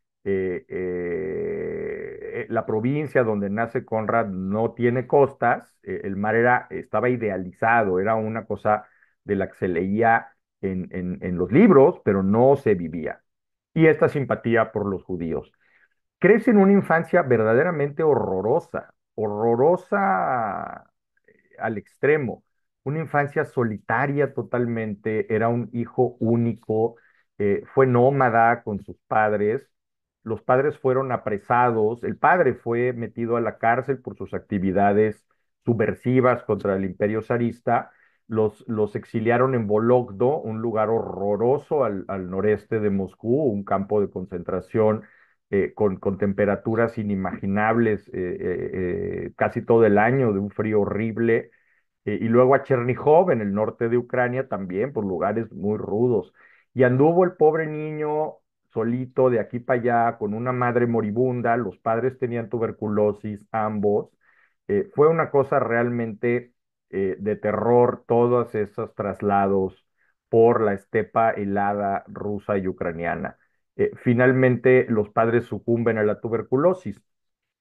la provincia donde nace Conrad no tiene costas. El mar estaba idealizado, era una cosa de la que se leía en los libros, pero no se vivía. Y esta simpatía por los judíos. Crece en una infancia verdaderamente horrorosa, horrorosa al extremo, una infancia solitaria totalmente, era un hijo único, fue nómada con sus padres, los padres fueron apresados, el padre fue metido a la cárcel por sus actividades subversivas contra el imperio zarista, los exiliaron en Vologdo, un lugar horroroso al noreste de Moscú, un campo de concentración con temperaturas inimaginables casi todo el año, de un frío horrible, y luego a Chernígov, en el norte de Ucrania, también, por lugares muy rudos. Y anduvo el pobre niño solito de aquí para allá, con una madre moribunda, los padres tenían tuberculosis, ambos. Fue una cosa realmente de terror, todos esos traslados por la estepa helada rusa y ucraniana. Finalmente, los padres sucumben a la tuberculosis.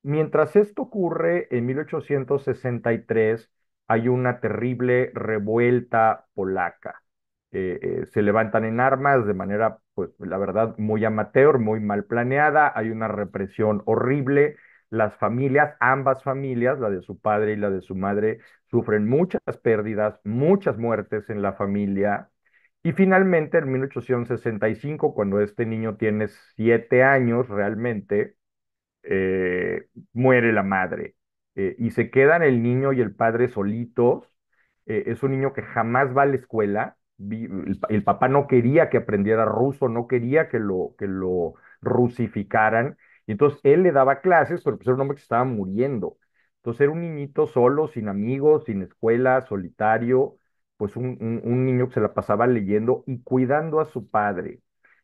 Mientras esto ocurre, en 1863 hay una terrible revuelta polaca. Se levantan en armas de manera, pues, la verdad, muy amateur, muy mal planeada. Hay una represión horrible. Las familias, ambas familias, la de su padre y la de su madre, sufren muchas pérdidas, muchas muertes en la familia. Y finalmente, en 1865, cuando este niño tiene 7 años realmente, muere la madre y se quedan el niño y el padre solitos. Es un niño que jamás va a la escuela. El papá no quería que aprendiera ruso, no quería que lo rusificaran. Y entonces él le daba clases, pero pues era un hombre que se estaba muriendo. Entonces era un niñito solo, sin amigos, sin escuela, solitario, pues un niño que se la pasaba leyendo y cuidando a su padre.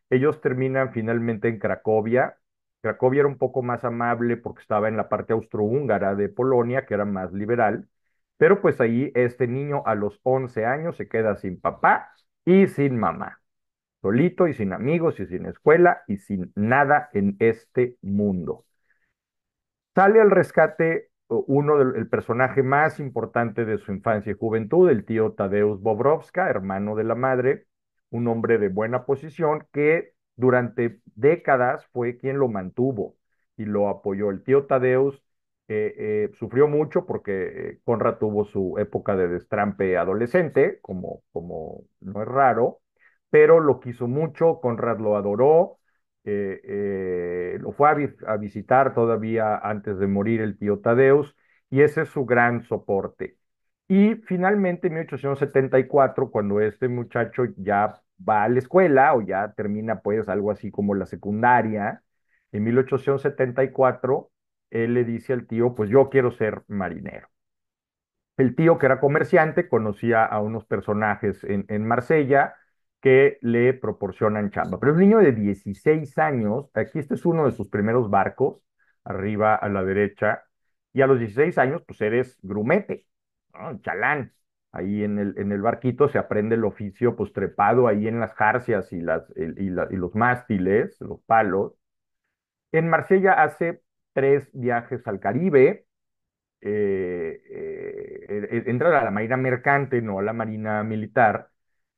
Ellos terminan finalmente en Cracovia. Cracovia era un poco más amable porque estaba en la parte austrohúngara de Polonia, que era más liberal, pero pues ahí este niño a los 11 años se queda sin papá y sin mamá, solito y sin amigos y sin escuela y sin nada en este mundo. Sale al rescate el personaje más importante de su infancia y juventud, el tío Tadeusz Bobrovska, hermano de la madre, un hombre de buena posición que durante décadas fue quien lo mantuvo y lo apoyó. El tío Tadeusz sufrió mucho porque Conrad tuvo su época de destrampe adolescente, como no es raro, pero lo quiso mucho, Conrad lo adoró, lo fue a visitar todavía antes de morir el tío Tadeus, y ese es su gran soporte. Y finalmente, en 1874, cuando este muchacho ya va a la escuela o ya termina pues algo así como la secundaria, en 1874, él le dice al tío, pues yo quiero ser marinero. El tío, que era comerciante, conocía a unos personajes en Marsella que le proporcionan chamba. Pero es un niño de 16 años, aquí este es uno de sus primeros barcos, arriba a la derecha, y a los 16 años, pues eres grumete, ¿no? Chalán. Ahí en el barquito se aprende el oficio, pues trepado ahí en las jarcias y los mástiles, los palos. En Marsella hace 3 viajes al Caribe, entrar a la marina mercante, no a la marina militar,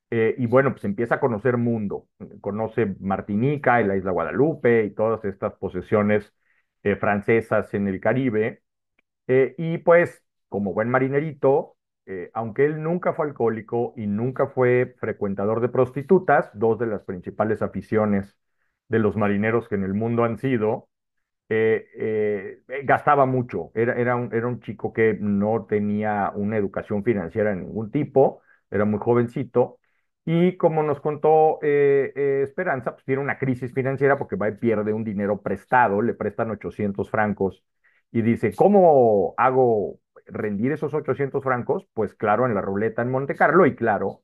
Y bueno, pues empieza a conocer mundo, conoce Martinica y la isla Guadalupe y todas estas posesiones francesas en el Caribe. Y pues, como buen marinerito, aunque él nunca fue alcohólico y nunca fue frecuentador de prostitutas, dos de las principales aficiones de los marineros que en el mundo han sido, gastaba mucho. Era un chico que no tenía una educación financiera de ningún tipo, era muy jovencito. Y como nos contó Esperanza, pues tiene una crisis financiera porque va y pierde un dinero prestado, le prestan 800 francos y dice, ¿cómo hago rendir esos 800 francos? Pues claro, en la ruleta en Monte Carlo y claro,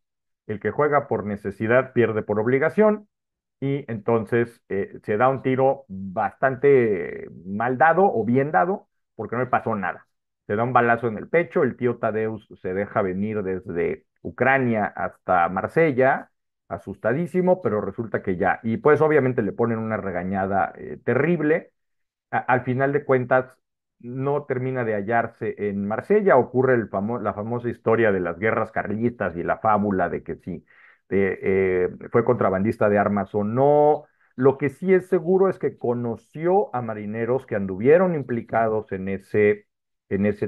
el que juega por necesidad pierde por obligación y entonces se da un tiro bastante mal dado o bien dado porque no le pasó nada. Se da un balazo en el pecho, el tío Tadeus se deja venir desde Ucrania hasta Marsella, asustadísimo, pero resulta que ya, y pues obviamente le ponen una regañada terrible. Al final de cuentas no termina de hallarse en Marsella, ocurre la famosa historia de las guerras carlistas y la fábula de que si fue contrabandista de armas o no. Lo que sí es seguro es que conoció a marineros que anduvieron implicados en ese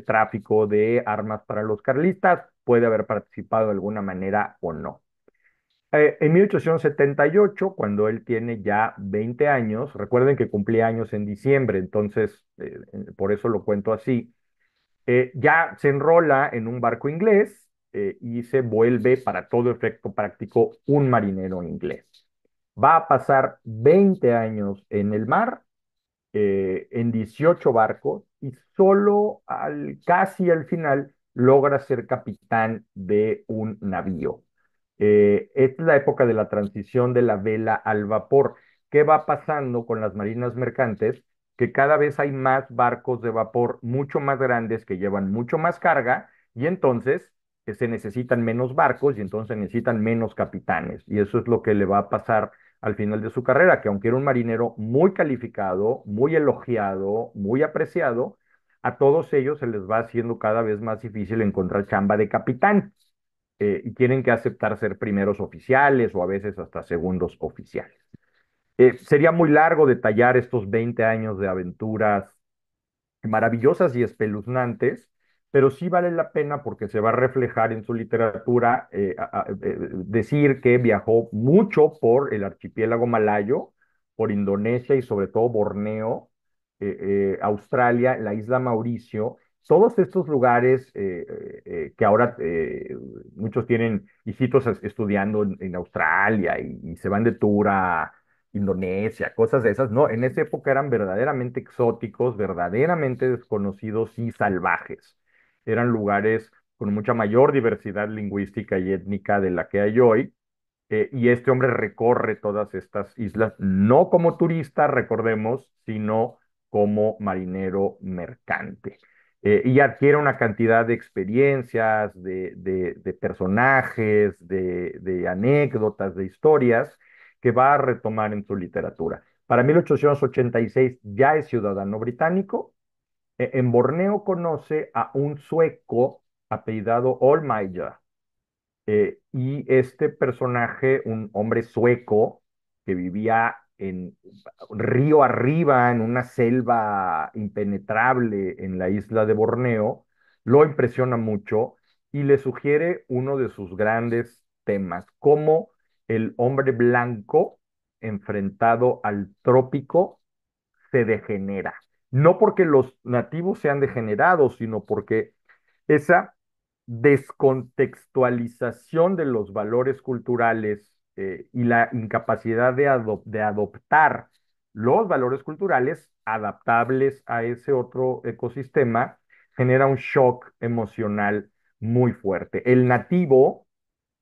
tráfico de armas para los carlistas, puede haber participado de alguna manera o no. En 1878, cuando él tiene ya 20 años, recuerden que cumplía años en diciembre, entonces por eso lo cuento así, ya se enrola en un barco inglés y se vuelve para todo efecto práctico un marinero inglés. Va a pasar 20 años en el mar, en 18 barcos y solo casi al final logra ser capitán de un navío. Esta es la época de la transición de la vela al vapor. ¿Qué va pasando con las marinas mercantes? Que cada vez hay más barcos de vapor mucho más grandes que llevan mucho más carga y entonces se necesitan menos barcos y entonces necesitan menos capitanes. Y eso es lo que le va a pasar al final de su carrera, que aunque era un marinero muy calificado, muy elogiado, muy apreciado, a todos ellos se les va haciendo cada vez más difícil encontrar chamba de capitán y tienen que aceptar ser primeros oficiales o a veces hasta segundos oficiales. Sería muy largo detallar estos 20 años de aventuras maravillosas y espeluznantes, pero sí vale la pena porque se va a reflejar en su literatura decir que viajó mucho por el archipiélago malayo, por Indonesia y sobre todo Borneo, Australia, la isla Mauricio, todos estos lugares que ahora muchos tienen hijitos estudiando en Australia y se van de tour a Indonesia, cosas de esas, no, en esa época eran verdaderamente exóticos, verdaderamente desconocidos y salvajes. Eran lugares con mucha mayor diversidad lingüística y étnica de la que hay hoy. Y este hombre recorre todas estas islas, no como turista, recordemos, sino como marinero mercante. Y adquiere una cantidad de experiencias, de personajes, de anécdotas, de historias que va a retomar en su literatura. Para 1886 ya es ciudadano británico. En Borneo conoce a un sueco apellidado Olmayer, y este personaje, un hombre sueco que vivía en río arriba, en una selva impenetrable en la isla de Borneo, lo impresiona mucho y le sugiere uno de sus grandes temas, cómo el hombre blanco enfrentado al trópico se degenera. No porque los nativos sean degenerados, sino porque esa descontextualización de los valores culturales y la incapacidad de adoptar los valores culturales adaptables a ese otro ecosistema genera un shock emocional muy fuerte. El nativo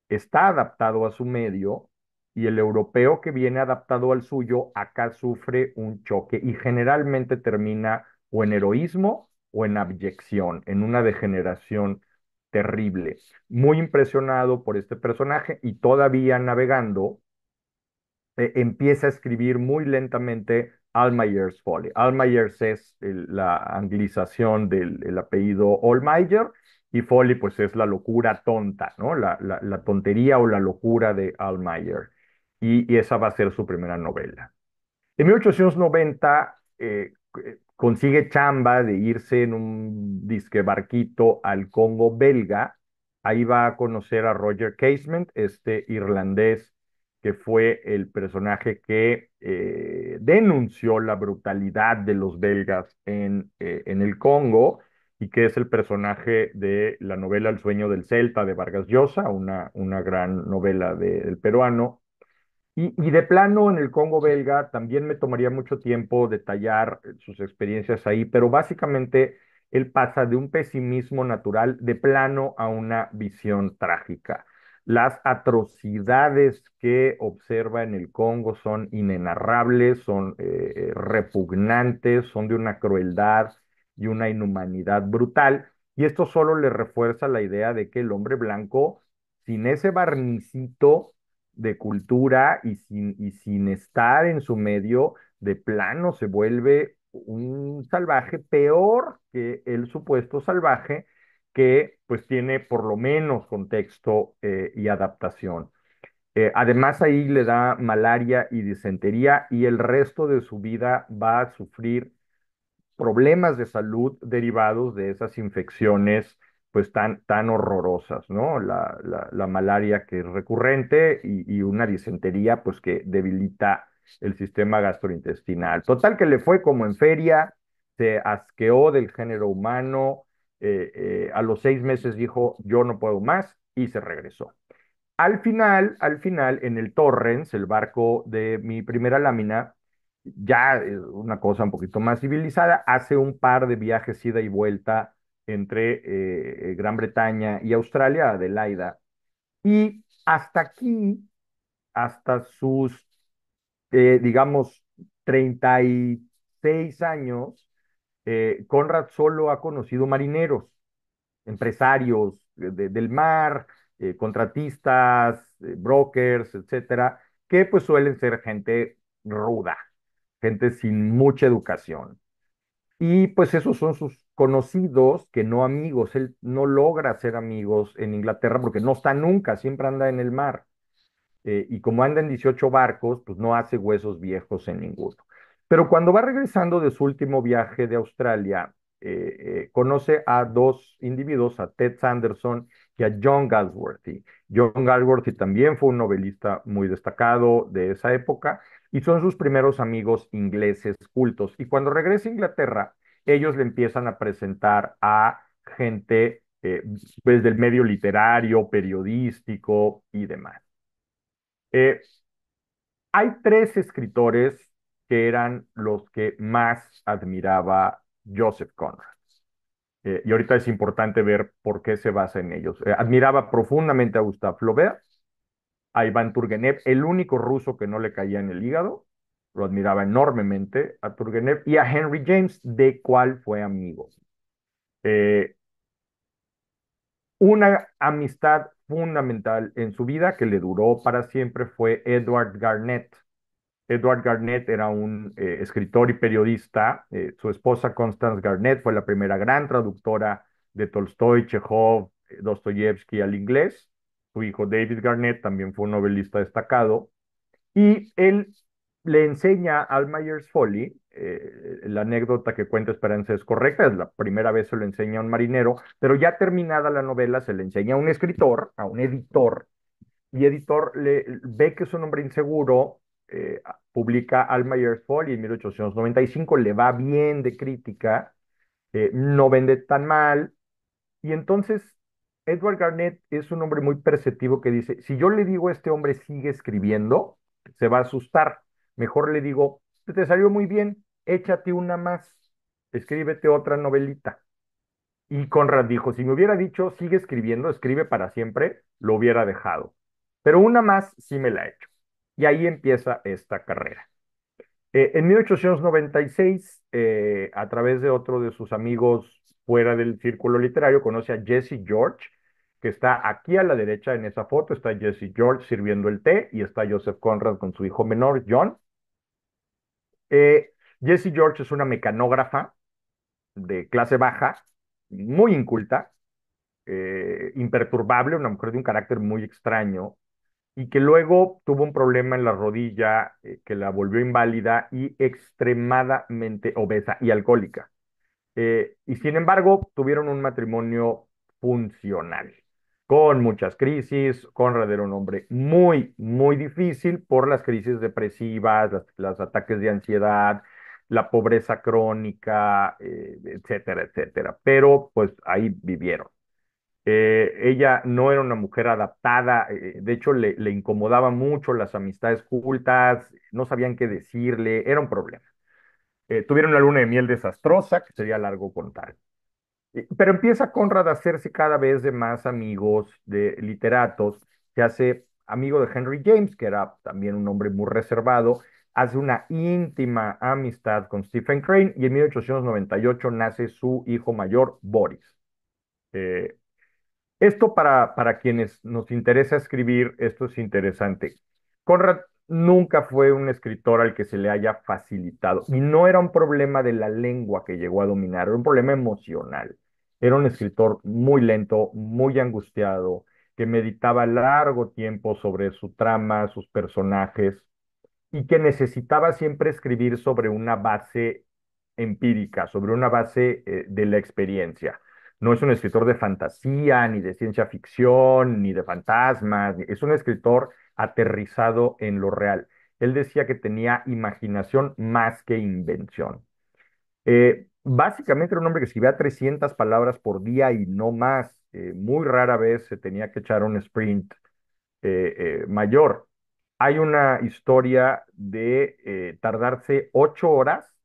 está adaptado a su medio y el europeo que viene adaptado al suyo acá sufre un choque y generalmente termina o en heroísmo o en abyección, en una degeneración terrible. Muy impresionado por este personaje y todavía navegando, empieza a escribir muy lentamente Almayer's Folly. Almayers es la anglización del el apellido Allmayer y Folly pues es la locura tonta, ¿no? La tontería o la locura de Almayer. Y esa va a ser su primera novela. En 1890 consigue chamba de irse en un disque barquito al Congo belga. Ahí va a conocer a Roger Casement, este irlandés que fue el personaje que denunció la brutalidad de los belgas en el Congo y que es el personaje de la novela El sueño del Celta de Vargas Llosa, una gran novela del peruano. Y de plano en el Congo belga también me tomaría mucho tiempo detallar sus experiencias ahí, pero básicamente él pasa de un pesimismo natural de plano a una visión trágica. Las atrocidades que observa en el Congo son inenarrables, son repugnantes, son de una crueldad y una inhumanidad brutal. Y esto solo le refuerza la idea de que el hombre blanco, sin ese barnicito de cultura y sin estar en su medio, de plano se vuelve un salvaje peor que el supuesto salvaje que pues tiene por lo menos contexto y adaptación. Además ahí le da malaria y disentería y el resto de su vida va a sufrir problemas de salud derivados de esas infecciones pues tan horrorosas, ¿no? La malaria que es recurrente y una disentería pues que debilita el sistema gastrointestinal. Total que le fue como en feria, se asqueó del género humano, a los 6 meses dijo yo no puedo más y se regresó. Al final, en el Torrens, el barco de mi primera lámina, ya es una cosa un poquito más civilizada, hace un par de viajes ida y vuelta entre Gran Bretaña y Australia, Adelaida, y hasta aquí, hasta sus, digamos, 36 años, Conrad solo ha conocido marineros empresarios del mar, contratistas, brokers, etcétera, que pues suelen ser gente ruda, gente sin mucha educación. Y pues esos son sus conocidos, que no amigos. Él no logra ser amigos en Inglaterra porque no está nunca, siempre anda en el mar. Y como anda en 18 barcos, pues no hace huesos viejos en ninguno. Pero cuando va regresando de su último viaje de Australia, conoce a dos individuos, a Ted Sanderson y a John Galsworthy. John Galsworthy también fue un novelista muy destacado de esa época y son sus primeros amigos ingleses cultos. Y cuando regresa a Inglaterra, ellos le empiezan a presentar a gente pues, del medio literario, periodístico y demás. Eh, Hay tres escritores que eran los que más admiraba Joseph Conrad. Y ahorita es importante ver por qué se basa en ellos. Admiraba profundamente a Gustave Flaubert, a Iván Turgenev, el único ruso que no le caía en el hígado. Lo admiraba enormemente a Turgenev y a Henry James, de cual fue amigo. Eh, una amistad fundamental en su vida que le duró para siempre fue Edward Garnett. Edward Garnett era un escritor y periodista. Su esposa Constance Garnett fue la primera gran traductora de Tolstoy, Chekhov, Dostoyevsky al inglés. Su hijo David Garnett también fue un novelista destacado. Y él le enseña a Almayer's Folly, la anécdota que cuenta Esperanza es correcta, es la primera vez se lo enseña a un marinero, pero ya terminada la novela se le enseña a un escritor, a un editor, y editor ve que es un hombre inseguro, publica Almayer's Folly en 1895, le va bien de crítica, no vende tan mal, y entonces Edward Garnett es un hombre muy perceptivo que dice, si yo le digo a este hombre sigue escribiendo, se va a asustar, mejor le digo, te salió muy bien, échate una más, escríbete otra novelita. Y Conrad dijo, si me hubiera dicho, sigue escribiendo, escribe para siempre, lo hubiera dejado. Pero una más sí me la he hecho. Y ahí empieza esta carrera. En 1896, a través de otro de sus amigos fuera del círculo literario, conoce a Jesse George, que está aquí a la derecha en esa foto. Está Jesse George sirviendo el té y está Joseph Conrad con su hijo menor, John. Eh, Jesse George es una mecanógrafa de clase baja, muy inculta, imperturbable, una mujer de un carácter muy extraño, y que luego tuvo un problema en la rodilla que la volvió inválida y extremadamente obesa y alcohólica. Y sin embargo, tuvieron un matrimonio funcional, con muchas crisis. Conrad era un hombre muy, muy difícil por las crisis depresivas, los ataques de ansiedad, la pobreza crónica, etcétera, etcétera. Pero pues ahí vivieron. Ella no era una mujer adaptada, de hecho le incomodaba mucho las amistades cultas, no sabían qué decirle, era un problema. Tuvieron una luna de miel desastrosa, que sería largo contar. Pero empieza Conrad a hacerse cada vez de más amigos de literatos, se hace amigo de Henry James, que era también un hombre muy reservado, hace una íntima amistad con Stephen Crane y en 1898 nace su hijo mayor, Boris. Eh, Esto para quienes nos interesa escribir, esto es interesante. Conrad nunca fue un escritor al que se le haya facilitado y no era un problema de la lengua que llegó a dominar, era un problema emocional. Era un escritor muy lento, muy angustiado, que meditaba largo tiempo sobre su trama, sus personajes y que necesitaba siempre escribir sobre una base empírica, sobre una base de la experiencia. No es un escritor de fantasía, ni de ciencia ficción, ni de fantasmas, es un escritor aterrizado en lo real. Él decía que tenía imaginación más que invención. Básicamente era un hombre que escribía 300 palabras por día y no más. Muy rara vez se tenía que echar un sprint mayor. Hay una historia de tardarse 8 horas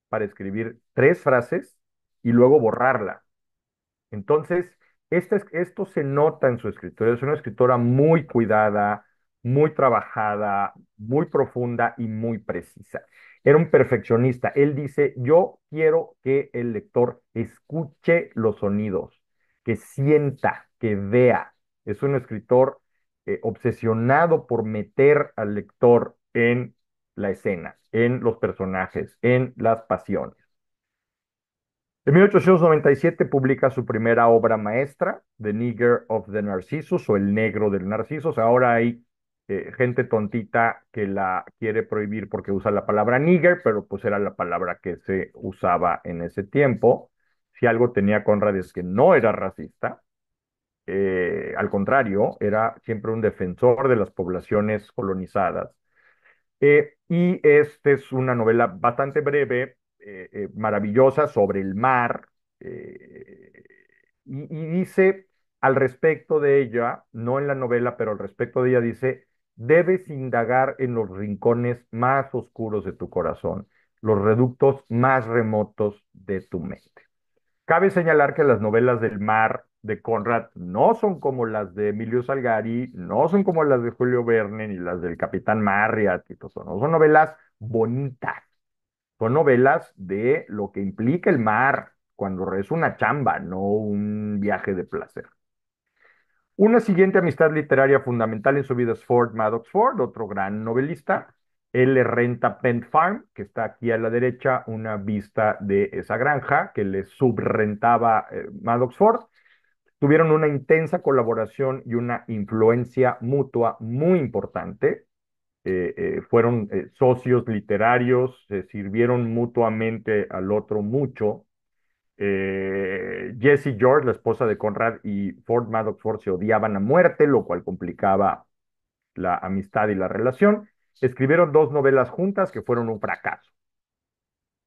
para escribir 3 frases y luego borrarla. Entonces, esto se nota en su escritura. Es una escritora muy cuidada, muy trabajada, muy profunda y muy precisa. Era un perfeccionista. Él dice, yo quiero que el lector escuche los sonidos, que sienta, que vea. Es un escritor obsesionado por meter al lector en la escena, en los personajes, en las pasiones. En 1897 publica su primera obra maestra, The Nigger of the Narcissus o El Negro del Narcisos. Ahora hay gente tontita que la quiere prohibir porque usa la palabra nigger, pero pues era la palabra que se usaba en ese tiempo. Si algo tenía Conrad es que no era racista, al contrario, era siempre un defensor de las poblaciones colonizadas. Y esta es una novela bastante breve, maravillosa, sobre el mar. eh, y dice al respecto de ella, no en la novela, pero al respecto de ella dice, debes indagar en los rincones más oscuros de tu corazón, los reductos más remotos de tu mente. Cabe señalar que las novelas del mar de Conrad no son como las de Emilio Salgari, no son como las de Julio Verne ni las del Capitán Marryat y todo eso, no son novelas bonitas, son novelas de lo que implica el mar cuando es una chamba, no un viaje de placer. Una siguiente amistad literaria fundamental en su vida es Ford Madox Ford, otro gran novelista. Él le renta Penn Farm, que está aquí a la derecha, una vista de esa granja que le subrentaba Maddox Ford. Tuvieron una intensa colaboración y una influencia mutua muy importante. Fueron socios literarios, se sirvieron mutuamente al otro mucho. Jessie George, la esposa de Conrad, y Ford Madox Ford se odiaban a muerte, lo cual complicaba la amistad y la relación. Escribieron 2 novelas juntas que fueron un fracaso.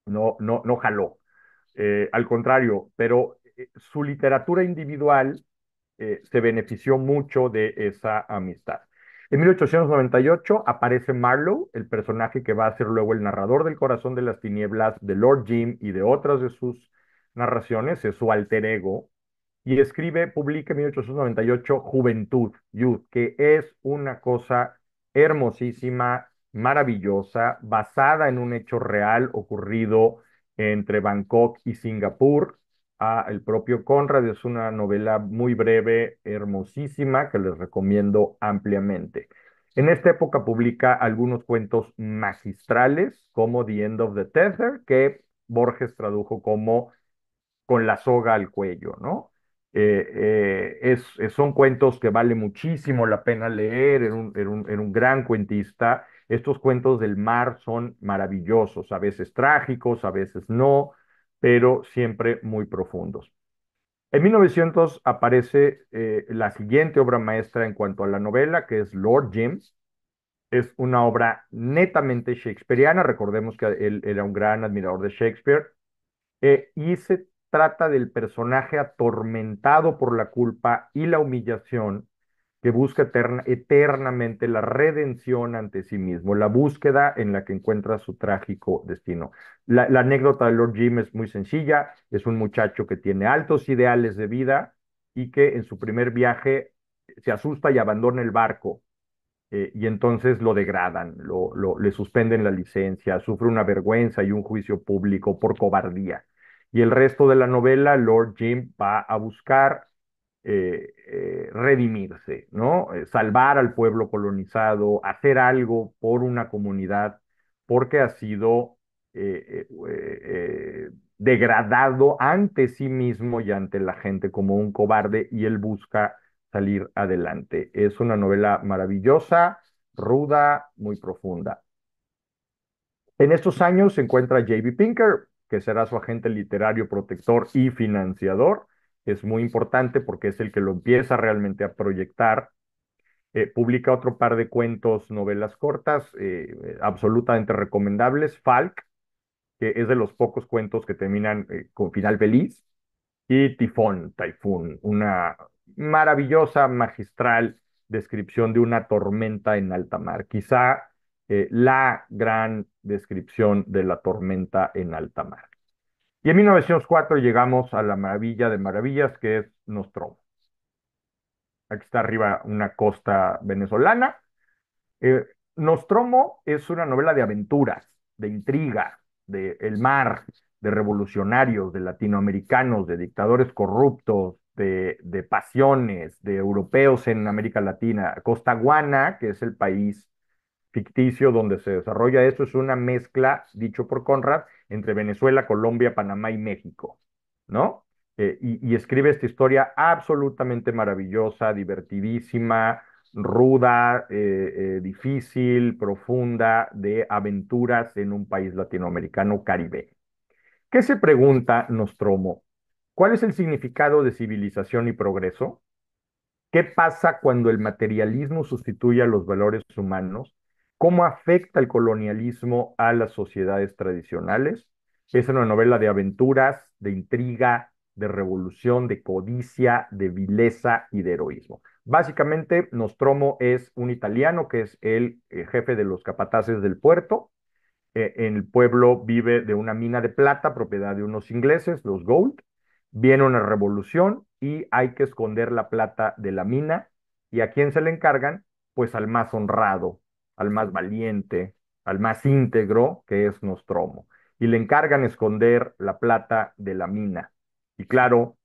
No, no, no jaló. Al contrario, pero su literatura individual se benefició mucho de esa amistad. En 1898 aparece Marlowe, el personaje que va a ser luego el narrador del Corazón de las Tinieblas, de Lord Jim y de otras de sus narraciones, es su alter ego, y escribe, publica en 1898 Juventud, Youth, que es una cosa hermosísima, maravillosa, basada en un hecho real ocurrido entre Bangkok y Singapur. El propio Conrad es una novela muy breve, hermosísima, que les recomiendo ampliamente. En esta época publica algunos cuentos magistrales, como The End of the Tether, que Borges tradujo como Con la soga al cuello, ¿no? Son cuentos que vale muchísimo la pena leer, era un gran cuentista. Estos cuentos del mar son maravillosos, a veces trágicos, a veces no, pero siempre muy profundos. En 1900 aparece la siguiente obra maestra en cuanto a la novela, que es Lord Jim. Es una obra netamente shakespeariana. Recordemos que él era un gran admirador de Shakespeare. Y se trata del personaje atormentado por la culpa y la humillación que busca eternamente la redención ante sí mismo, la búsqueda en la que encuentra su trágico destino. La anécdota de Lord Jim es muy sencilla. Es un muchacho que tiene altos ideales de vida y que en su primer viaje se asusta y abandona el barco, y entonces lo degradan, le suspenden la licencia, sufre una vergüenza y un juicio público por cobardía. Y el resto de la novela, Lord Jim va a buscar redimirse, ¿no? Salvar al pueblo colonizado, hacer algo por una comunidad, porque ha sido degradado ante sí mismo y ante la gente como un cobarde, y él busca salir adelante. Es una novela maravillosa, ruda, muy profunda. En estos años se encuentra J.B. Pinker, que será su agente literario protector y financiador. Es muy importante porque es el que lo empieza realmente a proyectar. Publica otro par de cuentos, novelas cortas, absolutamente recomendables. Falk, que es de los pocos cuentos que terminan con final feliz. Y Tifón, Typhoon, una maravillosa, magistral descripción de una tormenta en alta mar. Quizá la gran descripción de la tormenta en alta mar. Y en 1904 llegamos a la maravilla de maravillas, que es Nostromo. Aquí está arriba una costa venezolana. Eh, Nostromo es una novela de aventuras, de intriga, de el mar, de revolucionarios, de latinoamericanos, de dictadores corruptos, de pasiones, de europeos en América Latina. Costaguana, que es el país ficticio donde se desarrolla esto, es una mezcla, dicho por Conrad, entre Venezuela, Colombia, Panamá y México, ¿no? Y escribe esta historia absolutamente maravillosa, divertidísima, ruda, difícil, profunda, de aventuras en un país latinoamericano caribe. ¿Qué se pregunta Nostromo? ¿Cuál es el significado de civilización y progreso? ¿Qué pasa cuando el materialismo sustituye a los valores humanos? ¿Cómo afecta el colonialismo a las sociedades tradicionales? Es una novela de aventuras, de intriga, de revolución, de codicia, de vileza y de heroísmo. Básicamente, Nostromo es un italiano que es el jefe de los capataces del puerto. En el pueblo vive de una mina de plata, propiedad de unos ingleses, los Gold. Viene una revolución y hay que esconder la plata de la mina. ¿Y a quién se le encargan? Pues al más honrado, al más valiente, al más íntegro, que es Nostromo. Y le encargan esconder la plata de la mina. Y claro,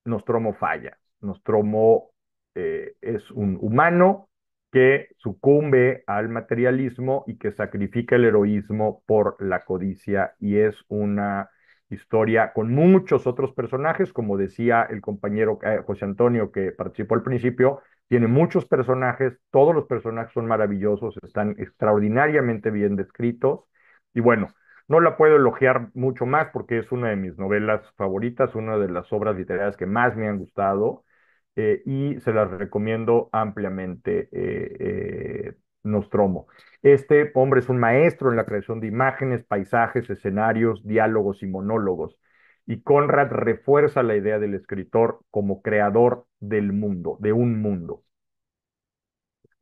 Nostromo falla. Nostromo es un humano que sucumbe al materialismo y que sacrifica el heroísmo por la codicia, y es una historia con muchos otros personajes, como decía el compañero José Antonio que participó al principio. Tiene muchos personajes, todos los personajes son maravillosos, están extraordinariamente bien descritos, y bueno, no la puedo elogiar mucho más porque es una de mis novelas favoritas, una de las obras literarias que más me han gustado, y se las recomiendo ampliamente. Nostromo. Este hombre es un maestro en la creación de imágenes, paisajes, escenarios, diálogos y monólogos. Y Conrad refuerza la idea del escritor como creador del mundo, de un mundo.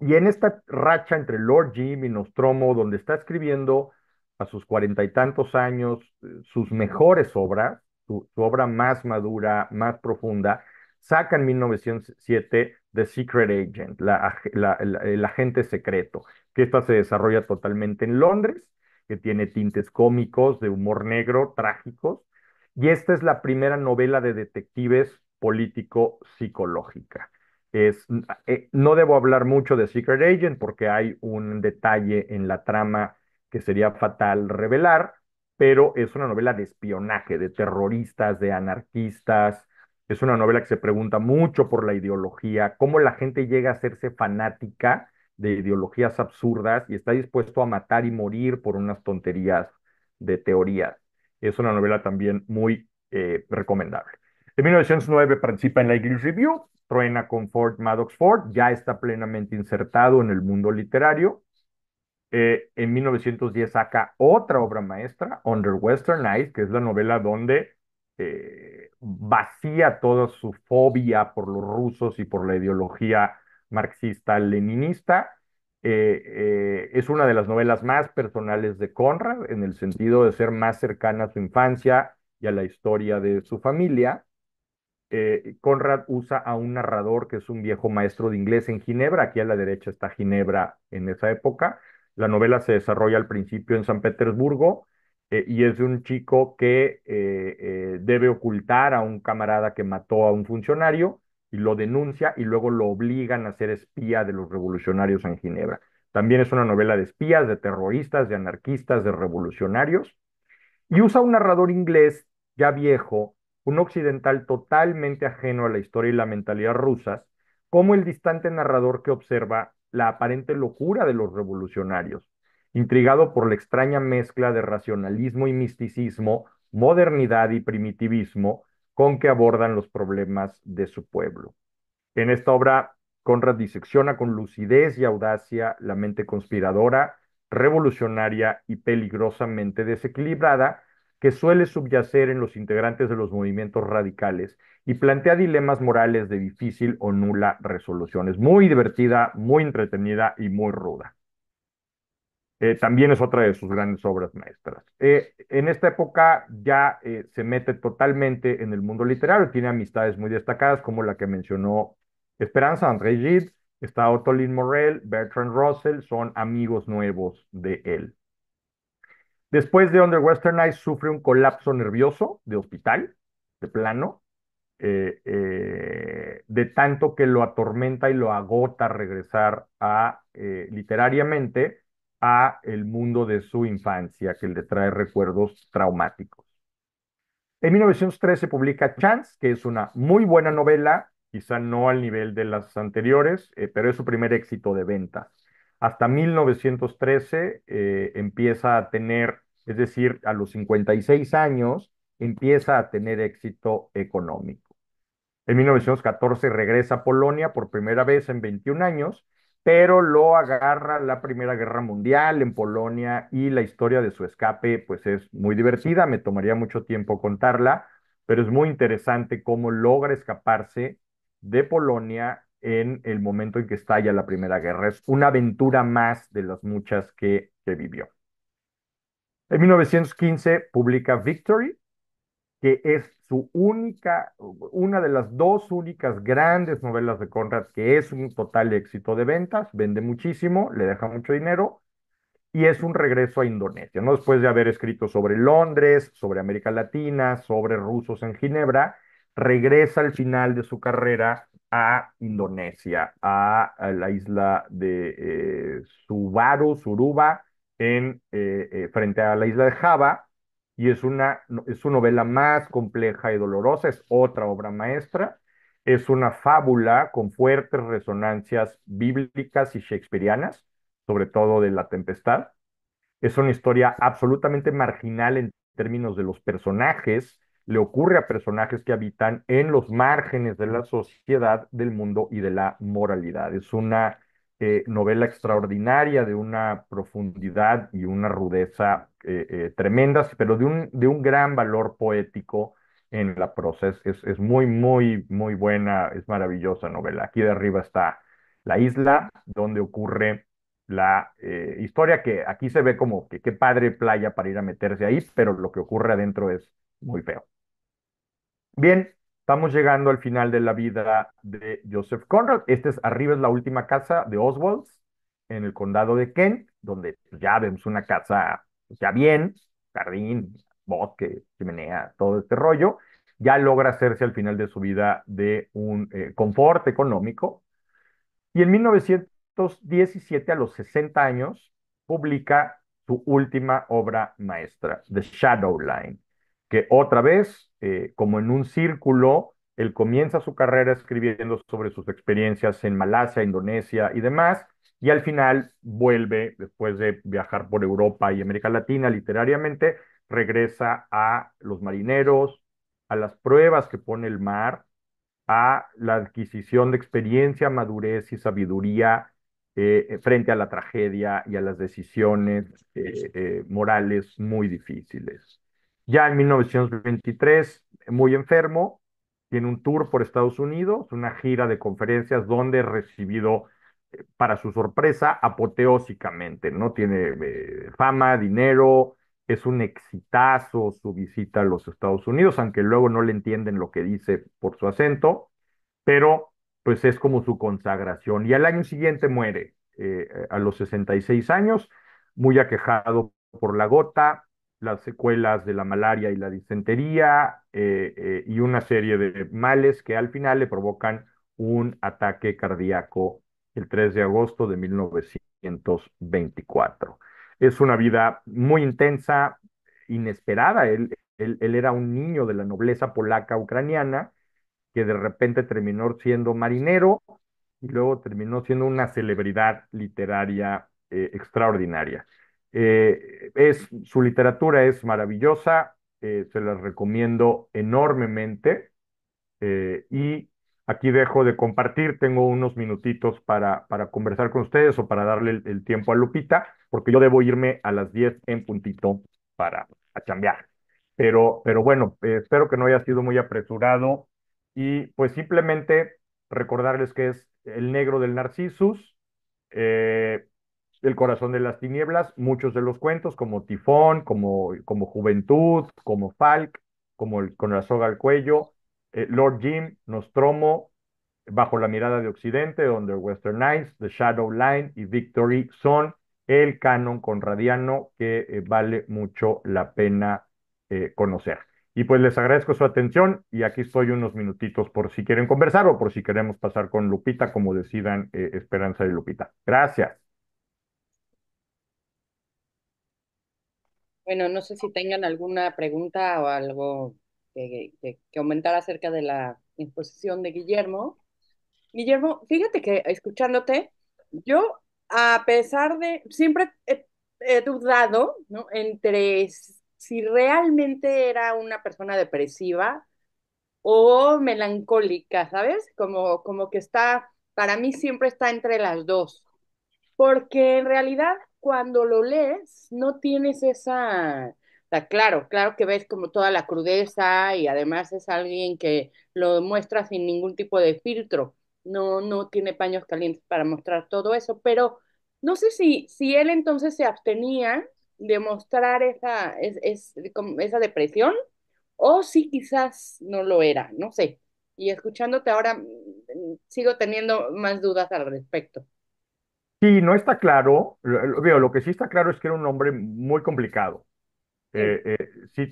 Y en esta racha entre Lord Jim y Nostromo, donde está escribiendo a sus 40 y tantos años sus mejores obras, su obra más madura, más profunda, saca en 1907 The Secret Agent, el agente secreto, que esta se desarrolla totalmente en Londres, que tiene tintes cómicos, de humor negro, trágicos, y esta es la primera novela de detectives político-psicológica. Es, no debo hablar mucho de Secret Agent porque hay un detalle en la trama que sería fatal revelar, pero es una novela de espionaje, de terroristas, de anarquistas, Es una novela que se pregunta mucho por la ideología, cómo la gente llega a hacerse fanática de ideologías absurdas y está dispuesto a matar y morir por unas tonterías de teorías. Es una novela también muy recomendable. En 1909 participa en la English Review, truena con Ford Madox Ford, ya está plenamente insertado en el mundo literario. En 1910 saca otra obra maestra, Under Western Eyes, que es la novela donde vacía toda su fobia por los rusos y por la ideología marxista-leninista. Es una de las novelas más personales de Conrad, en el sentido de ser más cercana a su infancia y a la historia de su familia. Conrad usa a un narrador que es un viejo maestro de inglés en Ginebra. Aquí a la derecha está Ginebra en esa época. La novela se desarrolla al principio en San Petersburgo y es de un chico que debe ocultar a un camarada que mató a un funcionario y lo denuncia y luego lo obligan a ser espía de los revolucionarios en Ginebra. También es una novela de espías, de terroristas, de anarquistas, de revolucionarios. Y usa un narrador inglés ya viejo, un occidental totalmente ajeno a la historia y la mentalidad rusas, como el distante narrador que observa la aparente locura de los revolucionarios, intrigado por la extraña mezcla de racionalismo y misticismo, modernidad y primitivismo con que abordan los problemas de su pueblo. En esta obra, Conrad disecciona con lucidez y audacia la mente conspiradora, revolucionaria y peligrosamente desequilibrada que suele subyacer en los integrantes de los movimientos radicales y plantea dilemas morales de difícil o nula resolución. Es muy divertida, muy entretenida y muy ruda. También es otra de sus grandes obras maestras. En esta época ya se mete totalmente en el mundo literario, tiene amistades muy destacadas como la que mencionó Esperanza, André Gide, está Otto Lynn Morel, Bertrand Russell, son amigos nuevos de él. Después de Under Western Eyes sufre un colapso nervioso de hospital, de plano, de tanto que lo atormenta y lo agota regresar a, literariamente, a el mundo de su infancia, que le trae recuerdos traumáticos. En 1913 publica Chance, que es una muy buena novela, quizá no al nivel de las anteriores, pero es su primer éxito de ventas. Hasta 1913 empieza a tener, es decir, a los 56 años, empieza a tener éxito económico. En 1914 regresa a Polonia por primera vez en 21 años, pero lo agarra la Primera Guerra Mundial en Polonia y la historia de su escape pues es muy divertida, me tomaría mucho tiempo contarla, pero es muy interesante cómo logra escaparse de Polonia en el momento en que estalla la Primera Guerra. Es una aventura más de las muchas que vivió. En 1915 publica Victory, que es su única, una de las dos únicas grandes novelas de Conrad, que es un total éxito de ventas, vende muchísimo, le deja mucho dinero, y es un regreso a Indonesia, ¿no? Después de haber escrito sobre Londres, sobre América Latina, sobre rusos en Ginebra, regresa al final de su carrera a Indonesia, a la isla de Suruba, frente a la isla de Java, y es su novela más compleja y dolorosa, es otra obra maestra, es una fábula con fuertes resonancias bíblicas y shakespearianas, sobre todo de La Tempestad. Es una historia absolutamente marginal en términos de los personajes. Le ocurre a personajes que habitan en los márgenes de la sociedad, del mundo y de la moralidad. Es una novela extraordinaria de una profundidad y una rudeza tremendas, pero de un gran valor poético en la prosa. Es muy, muy, muy buena, es maravillosa novela. Aquí de arriba está la isla donde ocurre la historia, que aquí se ve como que qué padre playa para ir a meterse ahí, pero lo que ocurre adentro es muy feo. Bien, estamos llegando al final de la vida de Joseph Conrad. Arriba es la última casa de Oswald's en el condado de Kent, donde ya vemos una casa ya bien, jardín, bosque, chimenea, todo este rollo. Ya logra hacerse al final de su vida de un confort económico y en 1917, a los 60 años, publica su última obra maestra, The Shadow Line, que otra vez, como en un círculo, Él comienza su carrera escribiendo sobre sus experiencias en Malasia, Indonesia y demás, y al final vuelve, después de viajar por Europa y América Latina literariamente, regresa a los marineros, a las pruebas que pone el mar, a la adquisición de experiencia, madurez y sabiduría frente a la tragedia y a las decisiones morales muy difíciles. Ya en 1923, muy enfermo, tiene un tour por Estados Unidos, una gira de conferencias donde recibido, para su sorpresa, apoteósicamente, ¿no? Tiene fama, dinero, es un exitazo su visita a los Estados Unidos, aunque luego no le entienden lo que dice por su acento, pero pues es como su consagración. Y al año siguiente muere, a los 66 años, muy aquejado por la gota, las secuelas de la malaria y la disentería, y una serie de males que al final le provocan un ataque cardíaco el 3 de agosto de 1924. Es una vida muy intensa, inesperada. Él era un niño de la nobleza polaca ucraniana que de repente terminó siendo marinero y luego terminó siendo una celebridad literaria extraordinaria. Su literatura es maravillosa, se las recomiendo enormemente. Y aquí dejo de compartir, tengo unos minutitos para conversar con ustedes o para darle el tiempo a Lupita, porque yo debo irme a las 10 en puntito para a chambear. Pero bueno, espero que no haya sido muy apresurado y pues simplemente recordarles que es El negro del Narcissus, eh, El corazón de las tinieblas, muchos de los cuentos como Tifón, como Juventud, como Falk, como Con la soga al cuello, Lord Jim, Nostromo, Bajo la mirada de Occidente, donde Western Nights, The Shadow Line y Victory son el canon conradiano que vale mucho la pena conocer. Y pues les agradezco su atención y aquí estoy unos minutitos por si quieren conversar o por si queremos pasar con Lupita, como decidan, Esperanza y Lupita. Gracias.
Bueno, no sé si tengan alguna pregunta o algo que aumentar acerca de la exposición de Guillermo. Guillermo, fíjate que escuchándote, yo, a pesar de, siempre he dudado, ¿no? Entre si realmente era una persona depresiva o melancólica, ¿sabes? Como que está, para mí siempre está entre las dos. Porque en realidad cuando lo lees no tienes esa, o sea, claro que ves como toda la crudeza y además es alguien que lo muestra sin ningún tipo de filtro, no tiene paños calientes para mostrar todo eso, pero no sé si él entonces se abstenía de mostrar como esa depresión o si quizás no lo era, no sé. Y escuchándote ahora sigo teniendo más dudas al respecto.
Sí, no está claro, lo que sí está claro es que era un hombre muy complicado.
Sí.
Sí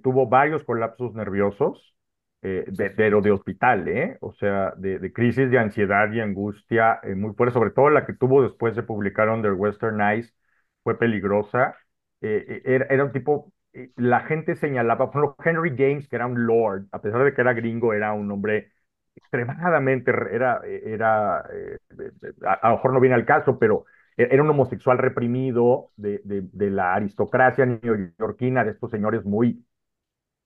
tuvo varios colapsos nerviosos, pero de hospital, ¿eh? O sea, de crisis de ansiedad y angustia muy fuerte, sobre todo la que tuvo después de publicar Under Western Eyes, fue peligrosa. Era un tipo, la gente señalaba, por ejemplo, Henry James, que era un lord, a pesar de que era gringo, era un hombre extremadamente, a lo mejor no viene al caso, pero era un homosexual reprimido de la aristocracia neoyorquina, de estos señores muy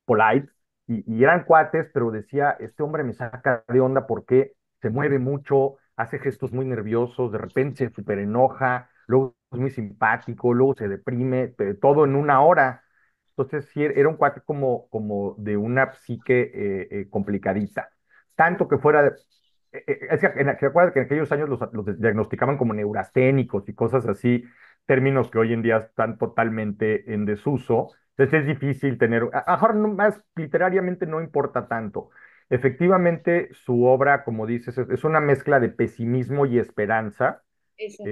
polite, y eran cuates, pero decía, este hombre me saca de onda porque se mueve mucho, hace gestos muy nerviosos, de repente se súper enoja, luego es muy simpático, luego se deprime, todo en una hora. Entonces, sí, era un cuate como de una psique complicadita. Tanto que fuera, es que, ¿se acuerdan que en aquellos años los diagnosticaban como neurasténicos y cosas así, términos que hoy en día están totalmente en desuso? Entonces es difícil tener, ahora más literariamente no importa tanto. Efectivamente, su obra, como dices, es una mezcla de pesimismo y esperanza,
Eso.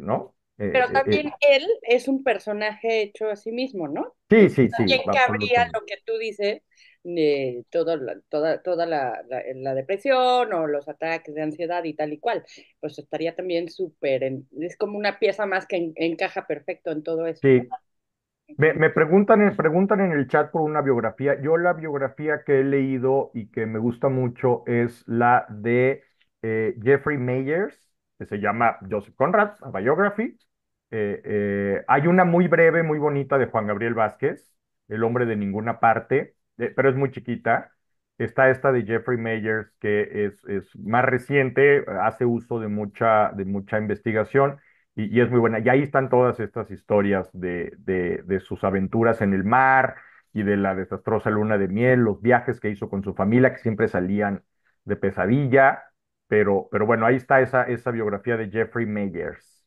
¿no?
Pero también él es un personaje hecho a sí mismo, ¿no?
Sí,
Entonces
sí, sí,
también cabría
absolutamente.
lo que tú dices de toda la depresión o los ataques de ansiedad y tal y cual. Pues estaría también súper, es como una pieza más que encaja perfecto en todo eso, ¿no?
Sí, Me preguntan en el chat por una biografía. Yo la biografía que he leído y que me gusta mucho es la de Jeffrey Mayers, que se llama Joseph Conrad, a Biography. Hay una muy breve, muy bonita de Juan Gabriel Vázquez, El hombre de ninguna parte, pero es muy chiquita. Está esta de Jeffrey Mayers, que es más reciente, hace uso de mucha investigación y es muy buena. Y ahí están todas estas historias de sus aventuras en el mar y de la desastrosa luna de miel, los viajes que hizo con su familia, que siempre salían de pesadilla. Pero bueno, ahí está esa biografía de Jeffrey Mayers.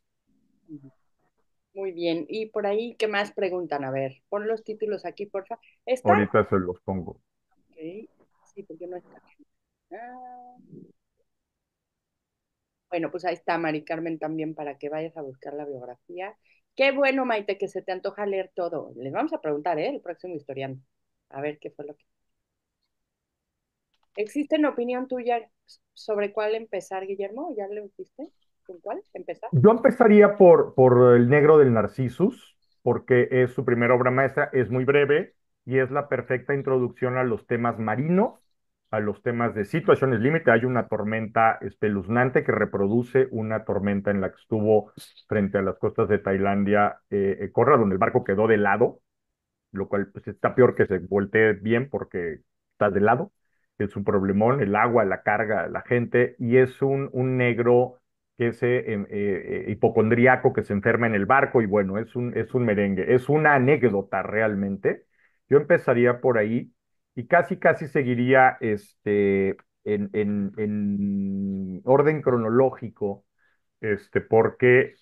Muy bien. Y por ahí, ¿qué más preguntan? A ver, pon los títulos aquí, porfa. ¿Está?
Ahorita se los pongo.
Ok. Sí, porque no está. Ah, bueno, pues ahí está, Mari Carmen, también para que vayas a buscar la biografía. Qué bueno, Maite, que se te antoja leer todo. Les vamos a preguntar, ¿eh? El próximo historiante. A ver qué fue lo que... ¿Existe una opinión tuya sobre cuál empezar, Guillermo? ¿Ya le dijiste? ¿Con cuál empezar?
Yo empezaría por El negro del Narcissus, porque es su primera obra maestra, es muy breve y es la perfecta introducción a los temas marinos, a los temas de situaciones límite. Hay una tormenta espeluznante que reproduce una tormenta en la que estuvo frente a las costas de Tailandia, Corra, donde el barco quedó de lado, lo cual pues, está peor que se voltee bien porque estás de lado. Es un problemón, el agua, la carga, la gente, y es un negro que es hipocondriaco, que se enferma en el barco, y bueno, es un merengue, es una anécdota realmente. Yo empezaría por ahí y casi, casi seguiría en orden cronológico, porque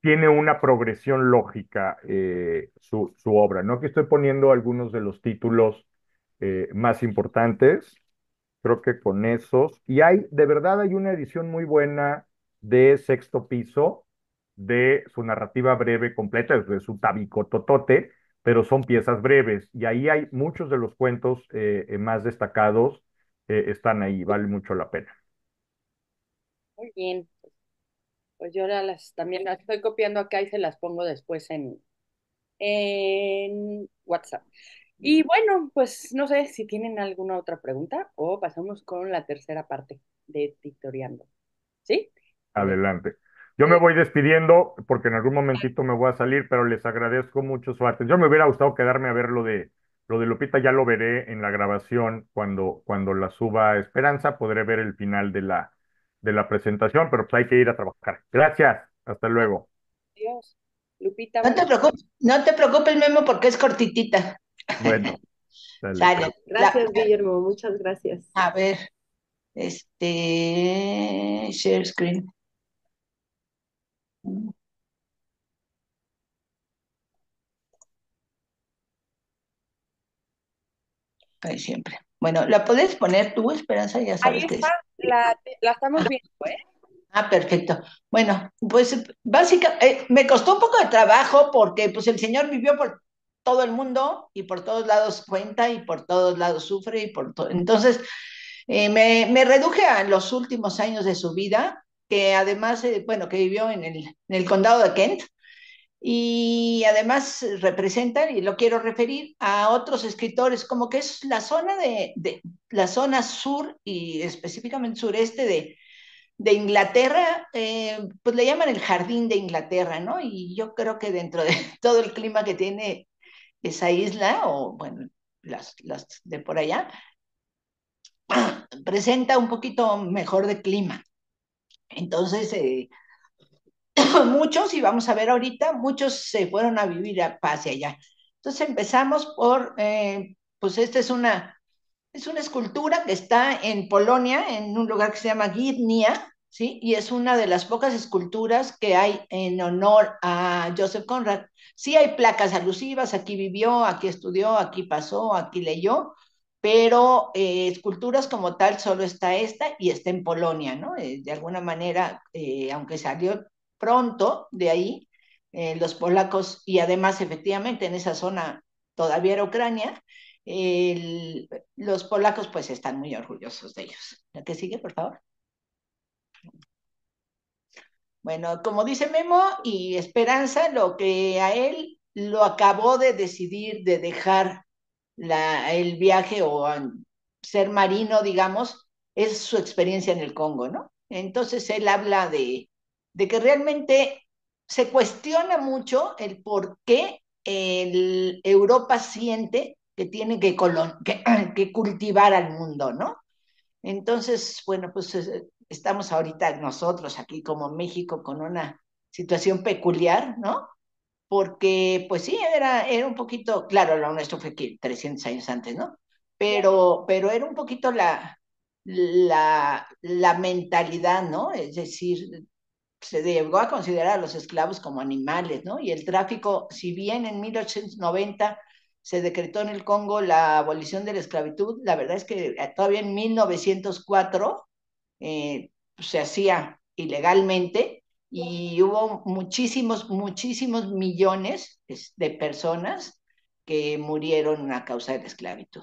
tiene una progresión lógica su obra, ¿no? Aquí estoy poniendo algunos de los títulos más importantes, creo que con esos. Y de verdad hay una edición muy buena de Sexto Piso, de su narrativa breve completa, de su tabicototote, pero son piezas breves. Y ahí hay muchos de los cuentos más destacados, están ahí, vale mucho la pena.
Muy bien. Pues yo también las estoy copiando acá y se las pongo después en WhatsApp. Y bueno, pues no sé si tienen alguna otra pregunta o pasamos con la tercera parte de Tutoriando. ¿Sí? A ver.
Adelante. Yo me voy despidiendo porque en algún momentito me voy a salir, pero les agradezco mucho su atención. Me hubiera gustado quedarme a ver lo de Lupita, ya lo veré en la grabación cuando la suba a Esperanza, podré ver el final de la presentación, pero pues hay que ir a trabajar. Gracias, hasta luego.
Adiós. Lupita,
No
bueno,
te preocupes, no te preocupes, Memo, porque es cortitita.
Bueno, dale.
Sale.
gracias, Guillermo, muchas gracias.
A ver, share screen. Ahí siempre. Bueno, ¿la puedes poner tú, Esperanza? Ya
Ahí
sabes que
está,
es.
la estamos viendo, ¿eh?
Ah, perfecto. Bueno, pues básicamente me costó un poco de trabajo porque pues el señor vivió por todo el mundo y por todos lados cuenta y por todos lados sufre y por todo. Entonces, me reduje a los últimos años de su vida, que además, bueno, que vivió en el condado de Kent y además representa, y lo quiero referir, a otros escritores, como que es la zona de la zona sur y específicamente sureste de Inglaterra, pues le llaman el jardín de Inglaterra, ¿no? Y yo creo que dentro de todo el clima que tiene esa isla, o bueno, las de por allá, presenta un poquito mejor de clima. Entonces, muchos, y vamos a ver ahorita, muchos se fueron a vivir hacia allá. Entonces empezamos pues esta es una escultura que está en Polonia, en un lugar que se llama Gdynia, ¿sí? Y es una de las pocas esculturas que hay en honor a Joseph Conrad. Sí hay placas alusivas, aquí vivió, aquí estudió, aquí pasó, aquí leyó, pero esculturas como tal solo está esta y está en Polonia, ¿no? De alguna manera, aunque salió pronto de ahí, los polacos, y además efectivamente en esa zona todavía era Ucrania, el, los polacos pues están muy orgullosos de ellos. ¿La que sigue, por favor? Bueno, como dice Memo y Esperanza, lo que a él lo acabó de decidir de dejar el viaje o ser marino, digamos, es su experiencia en el Congo, ¿no? Entonces él habla de que realmente se cuestiona mucho el por qué Europa siente que tiene que cultivar al mundo, ¿no? Entonces, bueno, pues estamos ahorita nosotros aquí como México con una situación peculiar, ¿no? Porque pues sí, era un poquito, claro, lo nuestro fue que 300 años antes, ¿no? Pero era un poquito la mentalidad, ¿no? Es decir, se llegó a considerar a los esclavos como animales, ¿no? Y el tráfico, si bien en 1890 se decretó en el Congo la abolición de la esclavitud, la verdad es que todavía en 1904 se hacía ilegalmente y hubo muchísimos millones de personas que murieron a causa de la esclavitud.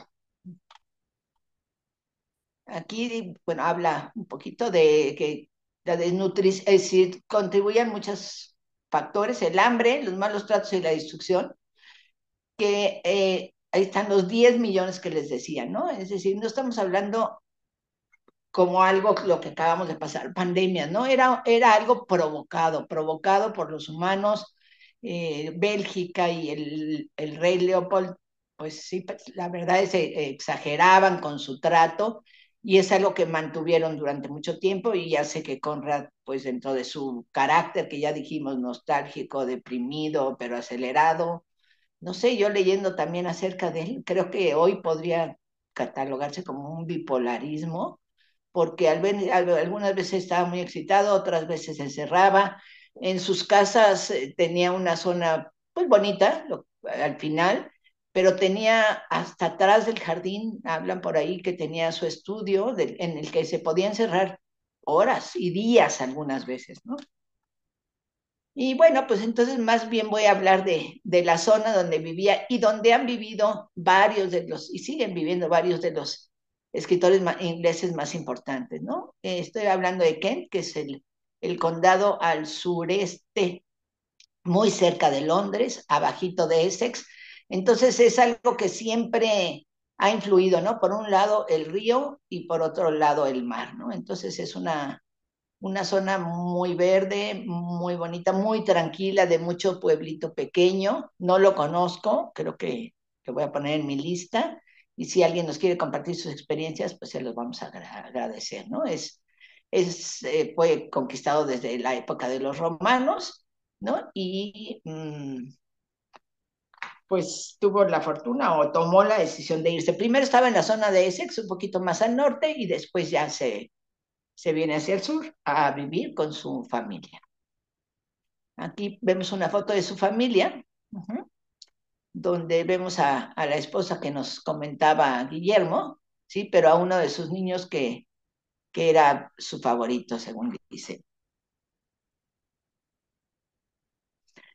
Aquí, bueno, habla un poquito de que la desnutrición, es decir, contribuyen muchos factores, el hambre, los malos tratos y la destrucción, que ahí están los 10 millones que les decía, ¿no? Es decir, no estamos hablando como algo lo que acabamos de pasar, pandemia, ¿no? Era algo provocado por los humanos. Bélgica y el rey Leopold, pues sí, pues, la verdad es que exageraban con su trato y es algo que mantuvieron durante mucho tiempo y ya sé que Conrad, pues dentro de su carácter, que ya dijimos, nostálgico, deprimido, pero acelerado, no sé, yo leyendo también acerca de él, creo que hoy podría catalogarse como un bipolarismo porque algunas veces estaba muy excitado, otras veces se encerraba. En sus casas tenía una zona pues bonita al final, pero tenía hasta atrás del jardín, hablan por ahí que tenía su estudio en el que se podía encerrar horas y días algunas veces, ¿no? Y bueno, pues entonces más bien voy a hablar de la zona donde vivía y donde han vivido varios de los, y siguen viviendo varios de los escritores ingleses más importantes, ¿no? Estoy hablando de Kent, que es el condado al sureste, muy cerca de Londres, abajito de Essex. Entonces es algo que siempre ha influido, ¿no? Por un lado el río y por otro lado el mar, ¿no? Entonces es una zona muy verde, muy bonita, muy tranquila, de mucho pueblito pequeño. No lo conozco, creo que lo voy a poner en mi lista. Y si alguien nos quiere compartir sus experiencias, pues se los vamos a agradecer, ¿no? Fue conquistado desde la época de los romanos, ¿no? Y pues tuvo la fortuna o tomó la decisión de irse. Primero estaba en la zona de Essex, un poquito más al norte, y después ya se viene hacia el sur a vivir con su familia. Aquí vemos una foto de su familia, donde vemos a la esposa que nos comentaba Guillermo, ¿sí? Pero a uno de sus niños que era su favorito, según dice.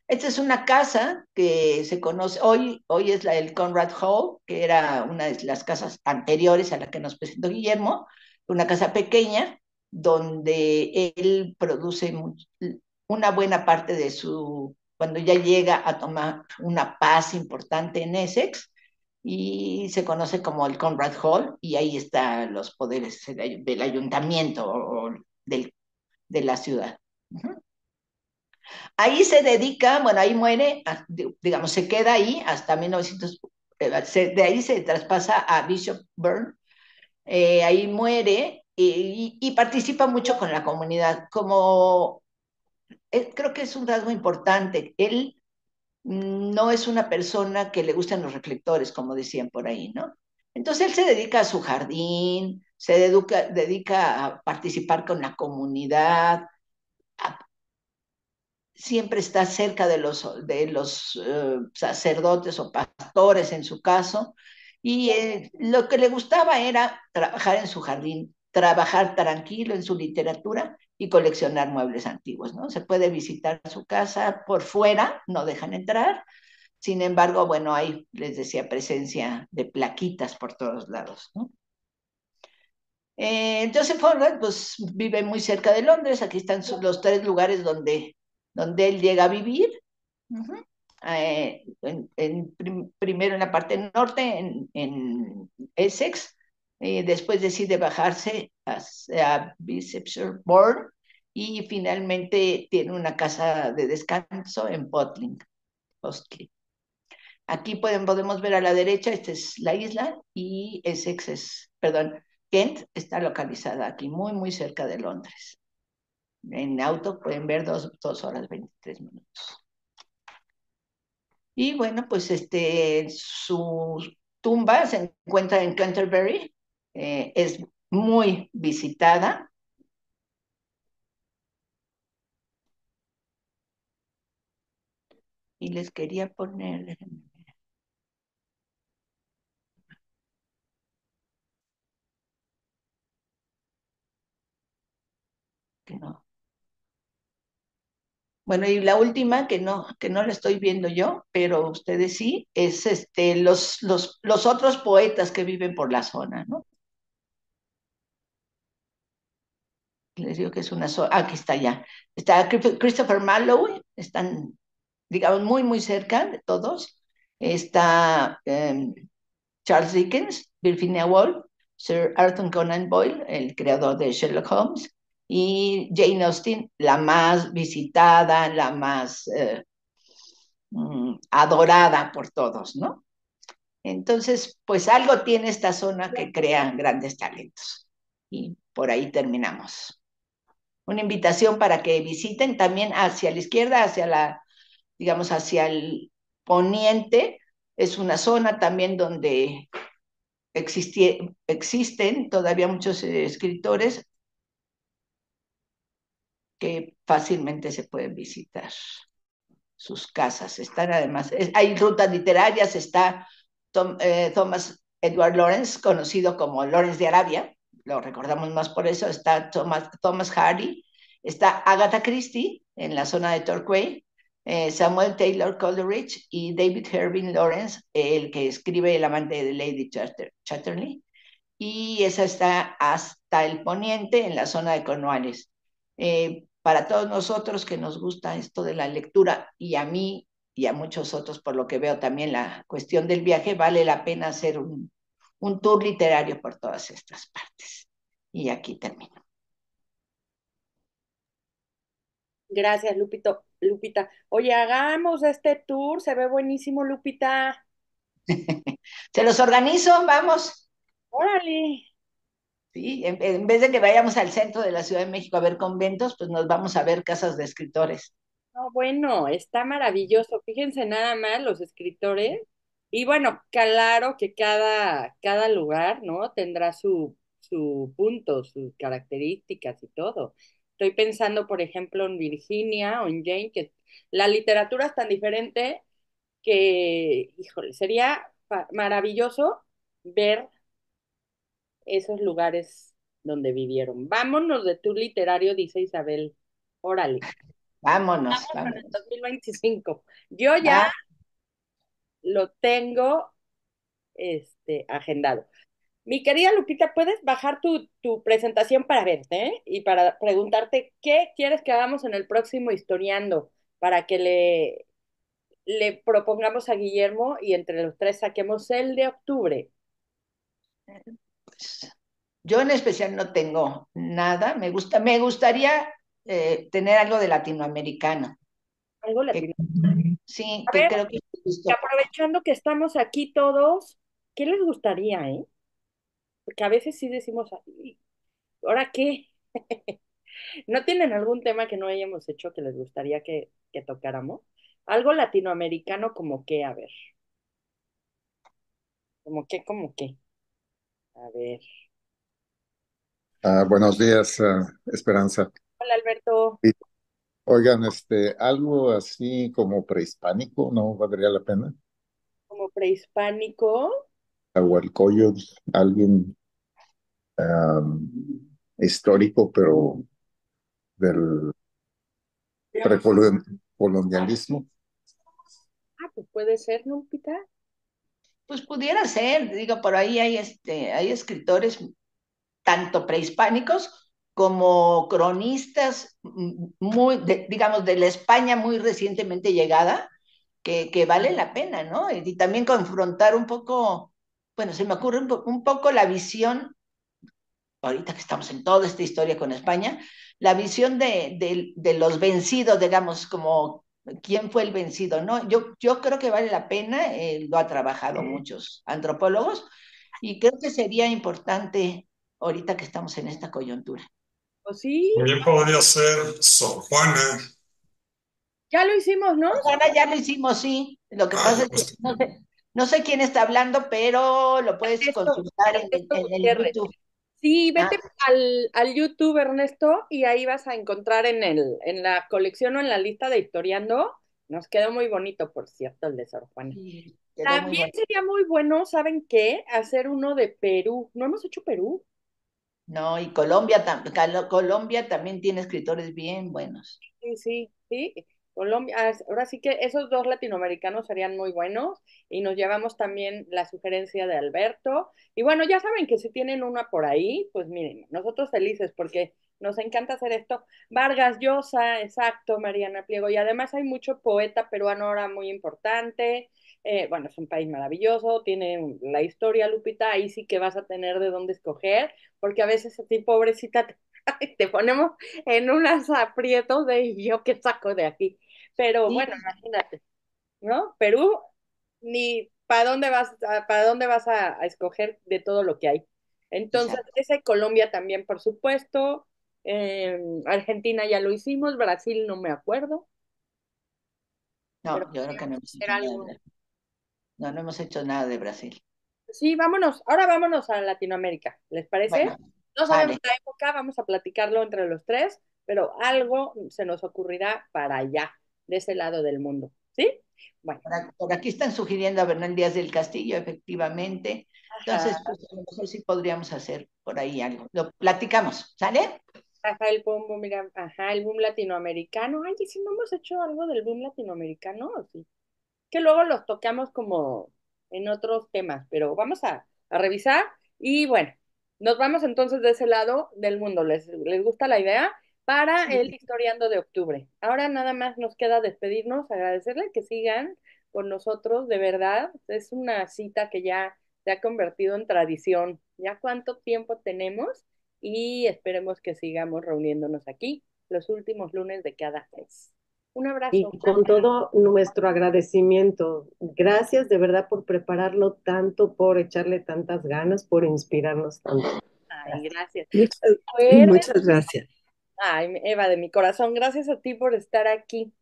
Esta es una casa que se conoce, hoy es el Conrad Hall, que era una de las casas anteriores a la que nos presentó Guillermo, una casa pequeña donde él produce una buena parte de cuando ya llega a tomar una paz importante en Essex, y se conoce como el Conrad Hall, y ahí están los poderes del ayuntamiento o de la ciudad. Ahí se dedica, bueno, ahí muere, digamos, se queda ahí hasta 1900, de ahí se traspasa a Bishop Burn, ahí muere y participa mucho con la comunidad, como creo que es un rasgo importante. Él no es una persona que le gusten los reflectores, como decían por ahí, ¿no? Entonces él se dedica a su jardín, dedica a participar con la comunidad, a siempre está cerca de los sacerdotes o pastores en su caso, y lo que le gustaba era trabajar en su jardín, trabajar tranquilo en su literatura y coleccionar muebles antiguos, ¿no? Se puede visitar su casa por fuera, no dejan entrar, sin embargo, bueno, hay, les decía, presencia de plaquitas por todos lados, ¿no? Joseph Conrad, pues vive muy cerca de Londres. Aquí están los tres lugares donde él llega a vivir. Ujú. Primero en la parte norte, en Essex. Después decide bajarse hacia Bishopsbourne y finalmente tiene una casa de descanso en Potling. Aquí podemos ver a la derecha, esta es la isla y Essex perdón, Kent está localizada aquí, muy, muy cerca de Londres. En auto pueden ver 2 horas 23 minutos. Y bueno, pues su tumba se encuentra en Canterbury, es muy visitada. Y les quería poner, que no. Bueno, y la última, que no la estoy viendo yo, pero ustedes sí, es los otros poetas que viven por la zona, ¿no? Les digo que es una zona, aquí está ya. Está Christopher Marlowe, están, digamos, muy, muy cerca de todos. Está Charles Dickens, Virginia Woolf, Sir Arthur Conan Doyle, el creador de Sherlock Holmes, y Jane Austen, la más visitada, la más adorada por todos, ¿no? Entonces, pues algo tiene esta zona que crea grandes talentos. Y por ahí terminamos. Una invitación para que visiten también hacia la izquierda, digamos, hacia el poniente. Es una zona también donde existen todavía muchos escritores que fácilmente se pueden visitar sus casas. Están además, hay rutas literarias, está Thomas Edward Lawrence, conocido como Lawrence de Arabia, lo recordamos más por eso, está Thomas Hardy, está Agatha Christie en la zona de Torquay, Samuel Taylor Coleridge y David Hervin Lawrence, el que escribe El amante de Lady Chatterley, y esa está hasta el poniente en la zona de Cornwallis. Para todos nosotros que nos gusta esto de la lectura y a mí y a muchos otros, por lo que veo también la cuestión del viaje, vale la pena hacer un tour literario por todas estas partes. Y aquí termino.
Gracias, Lupita. Oye, hagamos este tour, se ve buenísimo, Lupita.
Se los organizo, vamos.
Órale.
Sí, en vez de que vayamos al centro de la Ciudad de México a ver conventos, pues nos vamos a ver casas de escritores.
No, bueno, está maravilloso. Fíjense nada más los escritores. Y bueno, claro que cada lugar, ¿no? Tendrá su punto, sus características y todo. Estoy pensando, por ejemplo, en Virginia o en Jane, que la literatura es tan diferente que, híjole, sería maravilloso ver esos lugares donde vivieron. Vámonos de tu literario, dice Isabel. Órale.
Vámonos,
En el
vámonos.
2025. Yo ya
Va,
lo tengo agendado. Mi querida Lupita, ¿puedes bajar tu presentación para verte, y para preguntarte qué quieres que hagamos en el próximo Historiando para que le propongamos a Guillermo y entre los tres saquemos el de octubre?
pues, yo en especial no tengo nada. Me gustaría tener algo de latinoamericano.
Algo
Que,
latino.
sí,
A
que
ver,
creo que he
y
visto poco.
aprovechando que estamos aquí todos, ¿qué les gustaría, Porque a veces sí decimos, "Ay, ¿ahora qué? ¿No tienen algún tema que no hayamos hecho que les gustaría que tocáramos? Algo latinoamericano como qué, a ver, como qué. A ver.
Buenos días, Esperanza.
Hola Alberto,
Y, oigan, algo así como prehispánico, ¿no valdría la pena?
como prehispánico.
Ahualcoyot, alguien am, histórico, pero del precolonialismo.
Pues puede ser, ¿no, Pita?
Pues pudiera ser, digo, por ahí hay escritores tanto prehispánicos como cronistas digamos, de la España muy recientemente llegada, que vale la pena, ¿no? Y también confrontar un poco, bueno, se me ocurre un poco la visión, ahorita que estamos en toda esta historia con España, la visión de los vencidos, digamos, como quién fue el vencido, ¿no? Yo creo que vale la pena, lo ha trabajado muchos antropólogos, y creo que sería importante ahorita que estamos en esta coyuntura.
Pues sí,
También podría ser Sor Juana.
ya lo hicimos, ¿no?
Ahora ya lo hicimos, sí. Lo que
Ah,
pasa es que
pues,
no sé quién está hablando, pero lo puedes consultar
Ernesto
en el
Gutiérrez.
YouTube.
Sí,
Ah,
vete al YouTube, Ernesto, y ahí vas a encontrar en la colección o en la lista de historiando. Nos quedó muy bonito, por cierto, el de Sor Juana.
sí, quedó muy
También
bueno.
sería muy bueno, ¿saben qué? Hacer uno de Perú. ¿No hemos hecho Perú?
No, y Colombia también tiene escritores bien buenos.
Sí, sí, sí. Colombia, ahora sí que esos dos latinoamericanos serían muy buenos y nos llevamos también la sugerencia de Alberto. Y bueno, ya saben que si tienen una por ahí, pues miren, nosotros felices porque nos encanta hacer esto. Vargas Llosa, exacto, Mariana Pliego. Y además hay mucho poeta peruano ahora muy importante. Bueno, es un país maravilloso, tiene la historia, Lupita, ahí sí que vas a tener de dónde escoger, porque a veces a ti, pobrecita, te ponemos en unos aprietos de yo qué saco de aquí. Pero
Sí,
bueno, imagínate, ¿no? Perú, ni para dónde vas a escoger de todo lo que hay. Entonces,
exacto.
ese Colombia también, por supuesto. Argentina ya lo hicimos, Brasil no me acuerdo, pero
No, yo creo que no
podríamos
hemos
hacer
hecho nada de
algo.
Brasil. No, no hemos hecho nada de Brasil.
Sí, vámonos, ahora vámonos a Latinoamérica, ¿les parece?
Bueno,
No sabemos
sale.
la época, vamos a platicarlo entre los tres, pero algo se nos ocurrirá para allá, de ese lado del mundo, ¿sí? Bueno,
Por aquí están sugiriendo a Bernal Díaz del Castillo, efectivamente. Entonces,
ajá,
pues a lo mejor sí podríamos hacer por ahí algo. Lo platicamos, ¿sale?
ajá, el boom, mira, ajá, el boom latinoamericano. Ay, ¿y si no hemos hecho algo del boom latinoamericano? ¿O sí? Que luego los tocamos como en otros temas, pero vamos a revisar y bueno, nos vamos entonces de ese lado del mundo. ¿Les gusta la idea? Para el
Sí.
historiando de octubre. Ahora nada más nos queda despedirnos, agradecerles que sigan con nosotros, de verdad. Es una cita que ya se ha convertido en tradición. Ya cuánto tiempo tenemos y esperemos que sigamos reuniéndonos aquí los últimos lunes de cada mes. Un abrazo.
Y con todo nuestro agradecimiento, gracias de verdad por prepararlo tanto, por echarle tantas ganas, por inspirarnos tanto.
Ay, gracias.
Muchas,
Recuerden,
muchas gracias.
ay, Eva, de mi corazón, gracias a ti por estar aquí.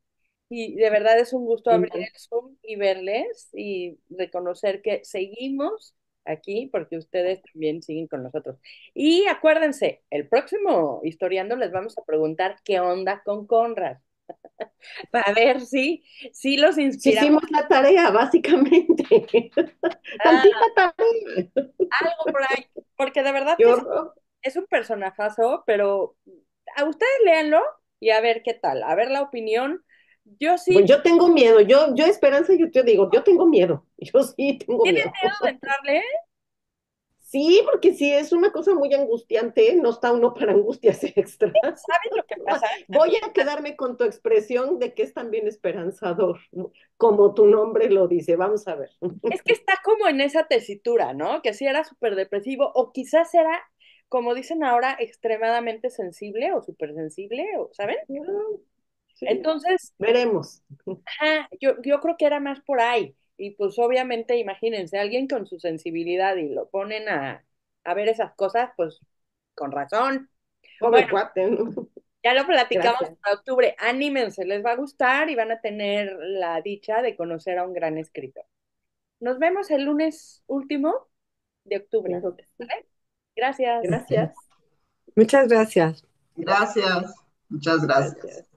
Y de verdad es un gusto abrir el Zoom y verles y reconocer que seguimos aquí porque ustedes también siguen con nosotros. Y acuérdense, el próximo historiando les vamos a preguntar qué onda con Conrad, para ver si los
Sí
inspiramos.
hicimos la tarea, básicamente.
Ah,
Tantita tarea.
algo por ahí, porque de verdad
Qué
que
horror.
es un personajazo, pero a ustedes léanlo y a ver qué tal, a ver la opinión. Yo
Bueno,
sí,
yo tengo miedo, yo Esperanza, yo te digo, yo tengo miedo, yo sí tengo
¿tienen
miedo.
miedo de entrarle?
Sí, porque sí, es una cosa muy angustiante, no está uno para angustias extras.
¿Saben lo que pasa?
Voy a quedarme con tu expresión de que es también esperanzador, como tu nombre lo dice, vamos a ver.
Es que está como en esa tesitura, ¿no? Que sí era súper depresivo o quizás era, como dicen ahora, extremadamente sensible o súper sensible, ¿saben?
Sí,
Entonces,
veremos.
ajá, yo creo que era más por ahí. Y pues obviamente, imagínense, alguien con su sensibilidad y lo ponen a ver esas cosas, pues con razón.
Pobre
Bueno,
cuate, ¿no?
ya lo platicamos
Gracias.
para octubre. Anímense, les va a gustar y van a tener la dicha de conocer a un gran escritor. Nos vemos el lunes último de octubre.
Claro que sí.
¿Vale? Gracias.
Gracias. Muchas gracias.
Gracias, muchas gracias.
Gracias.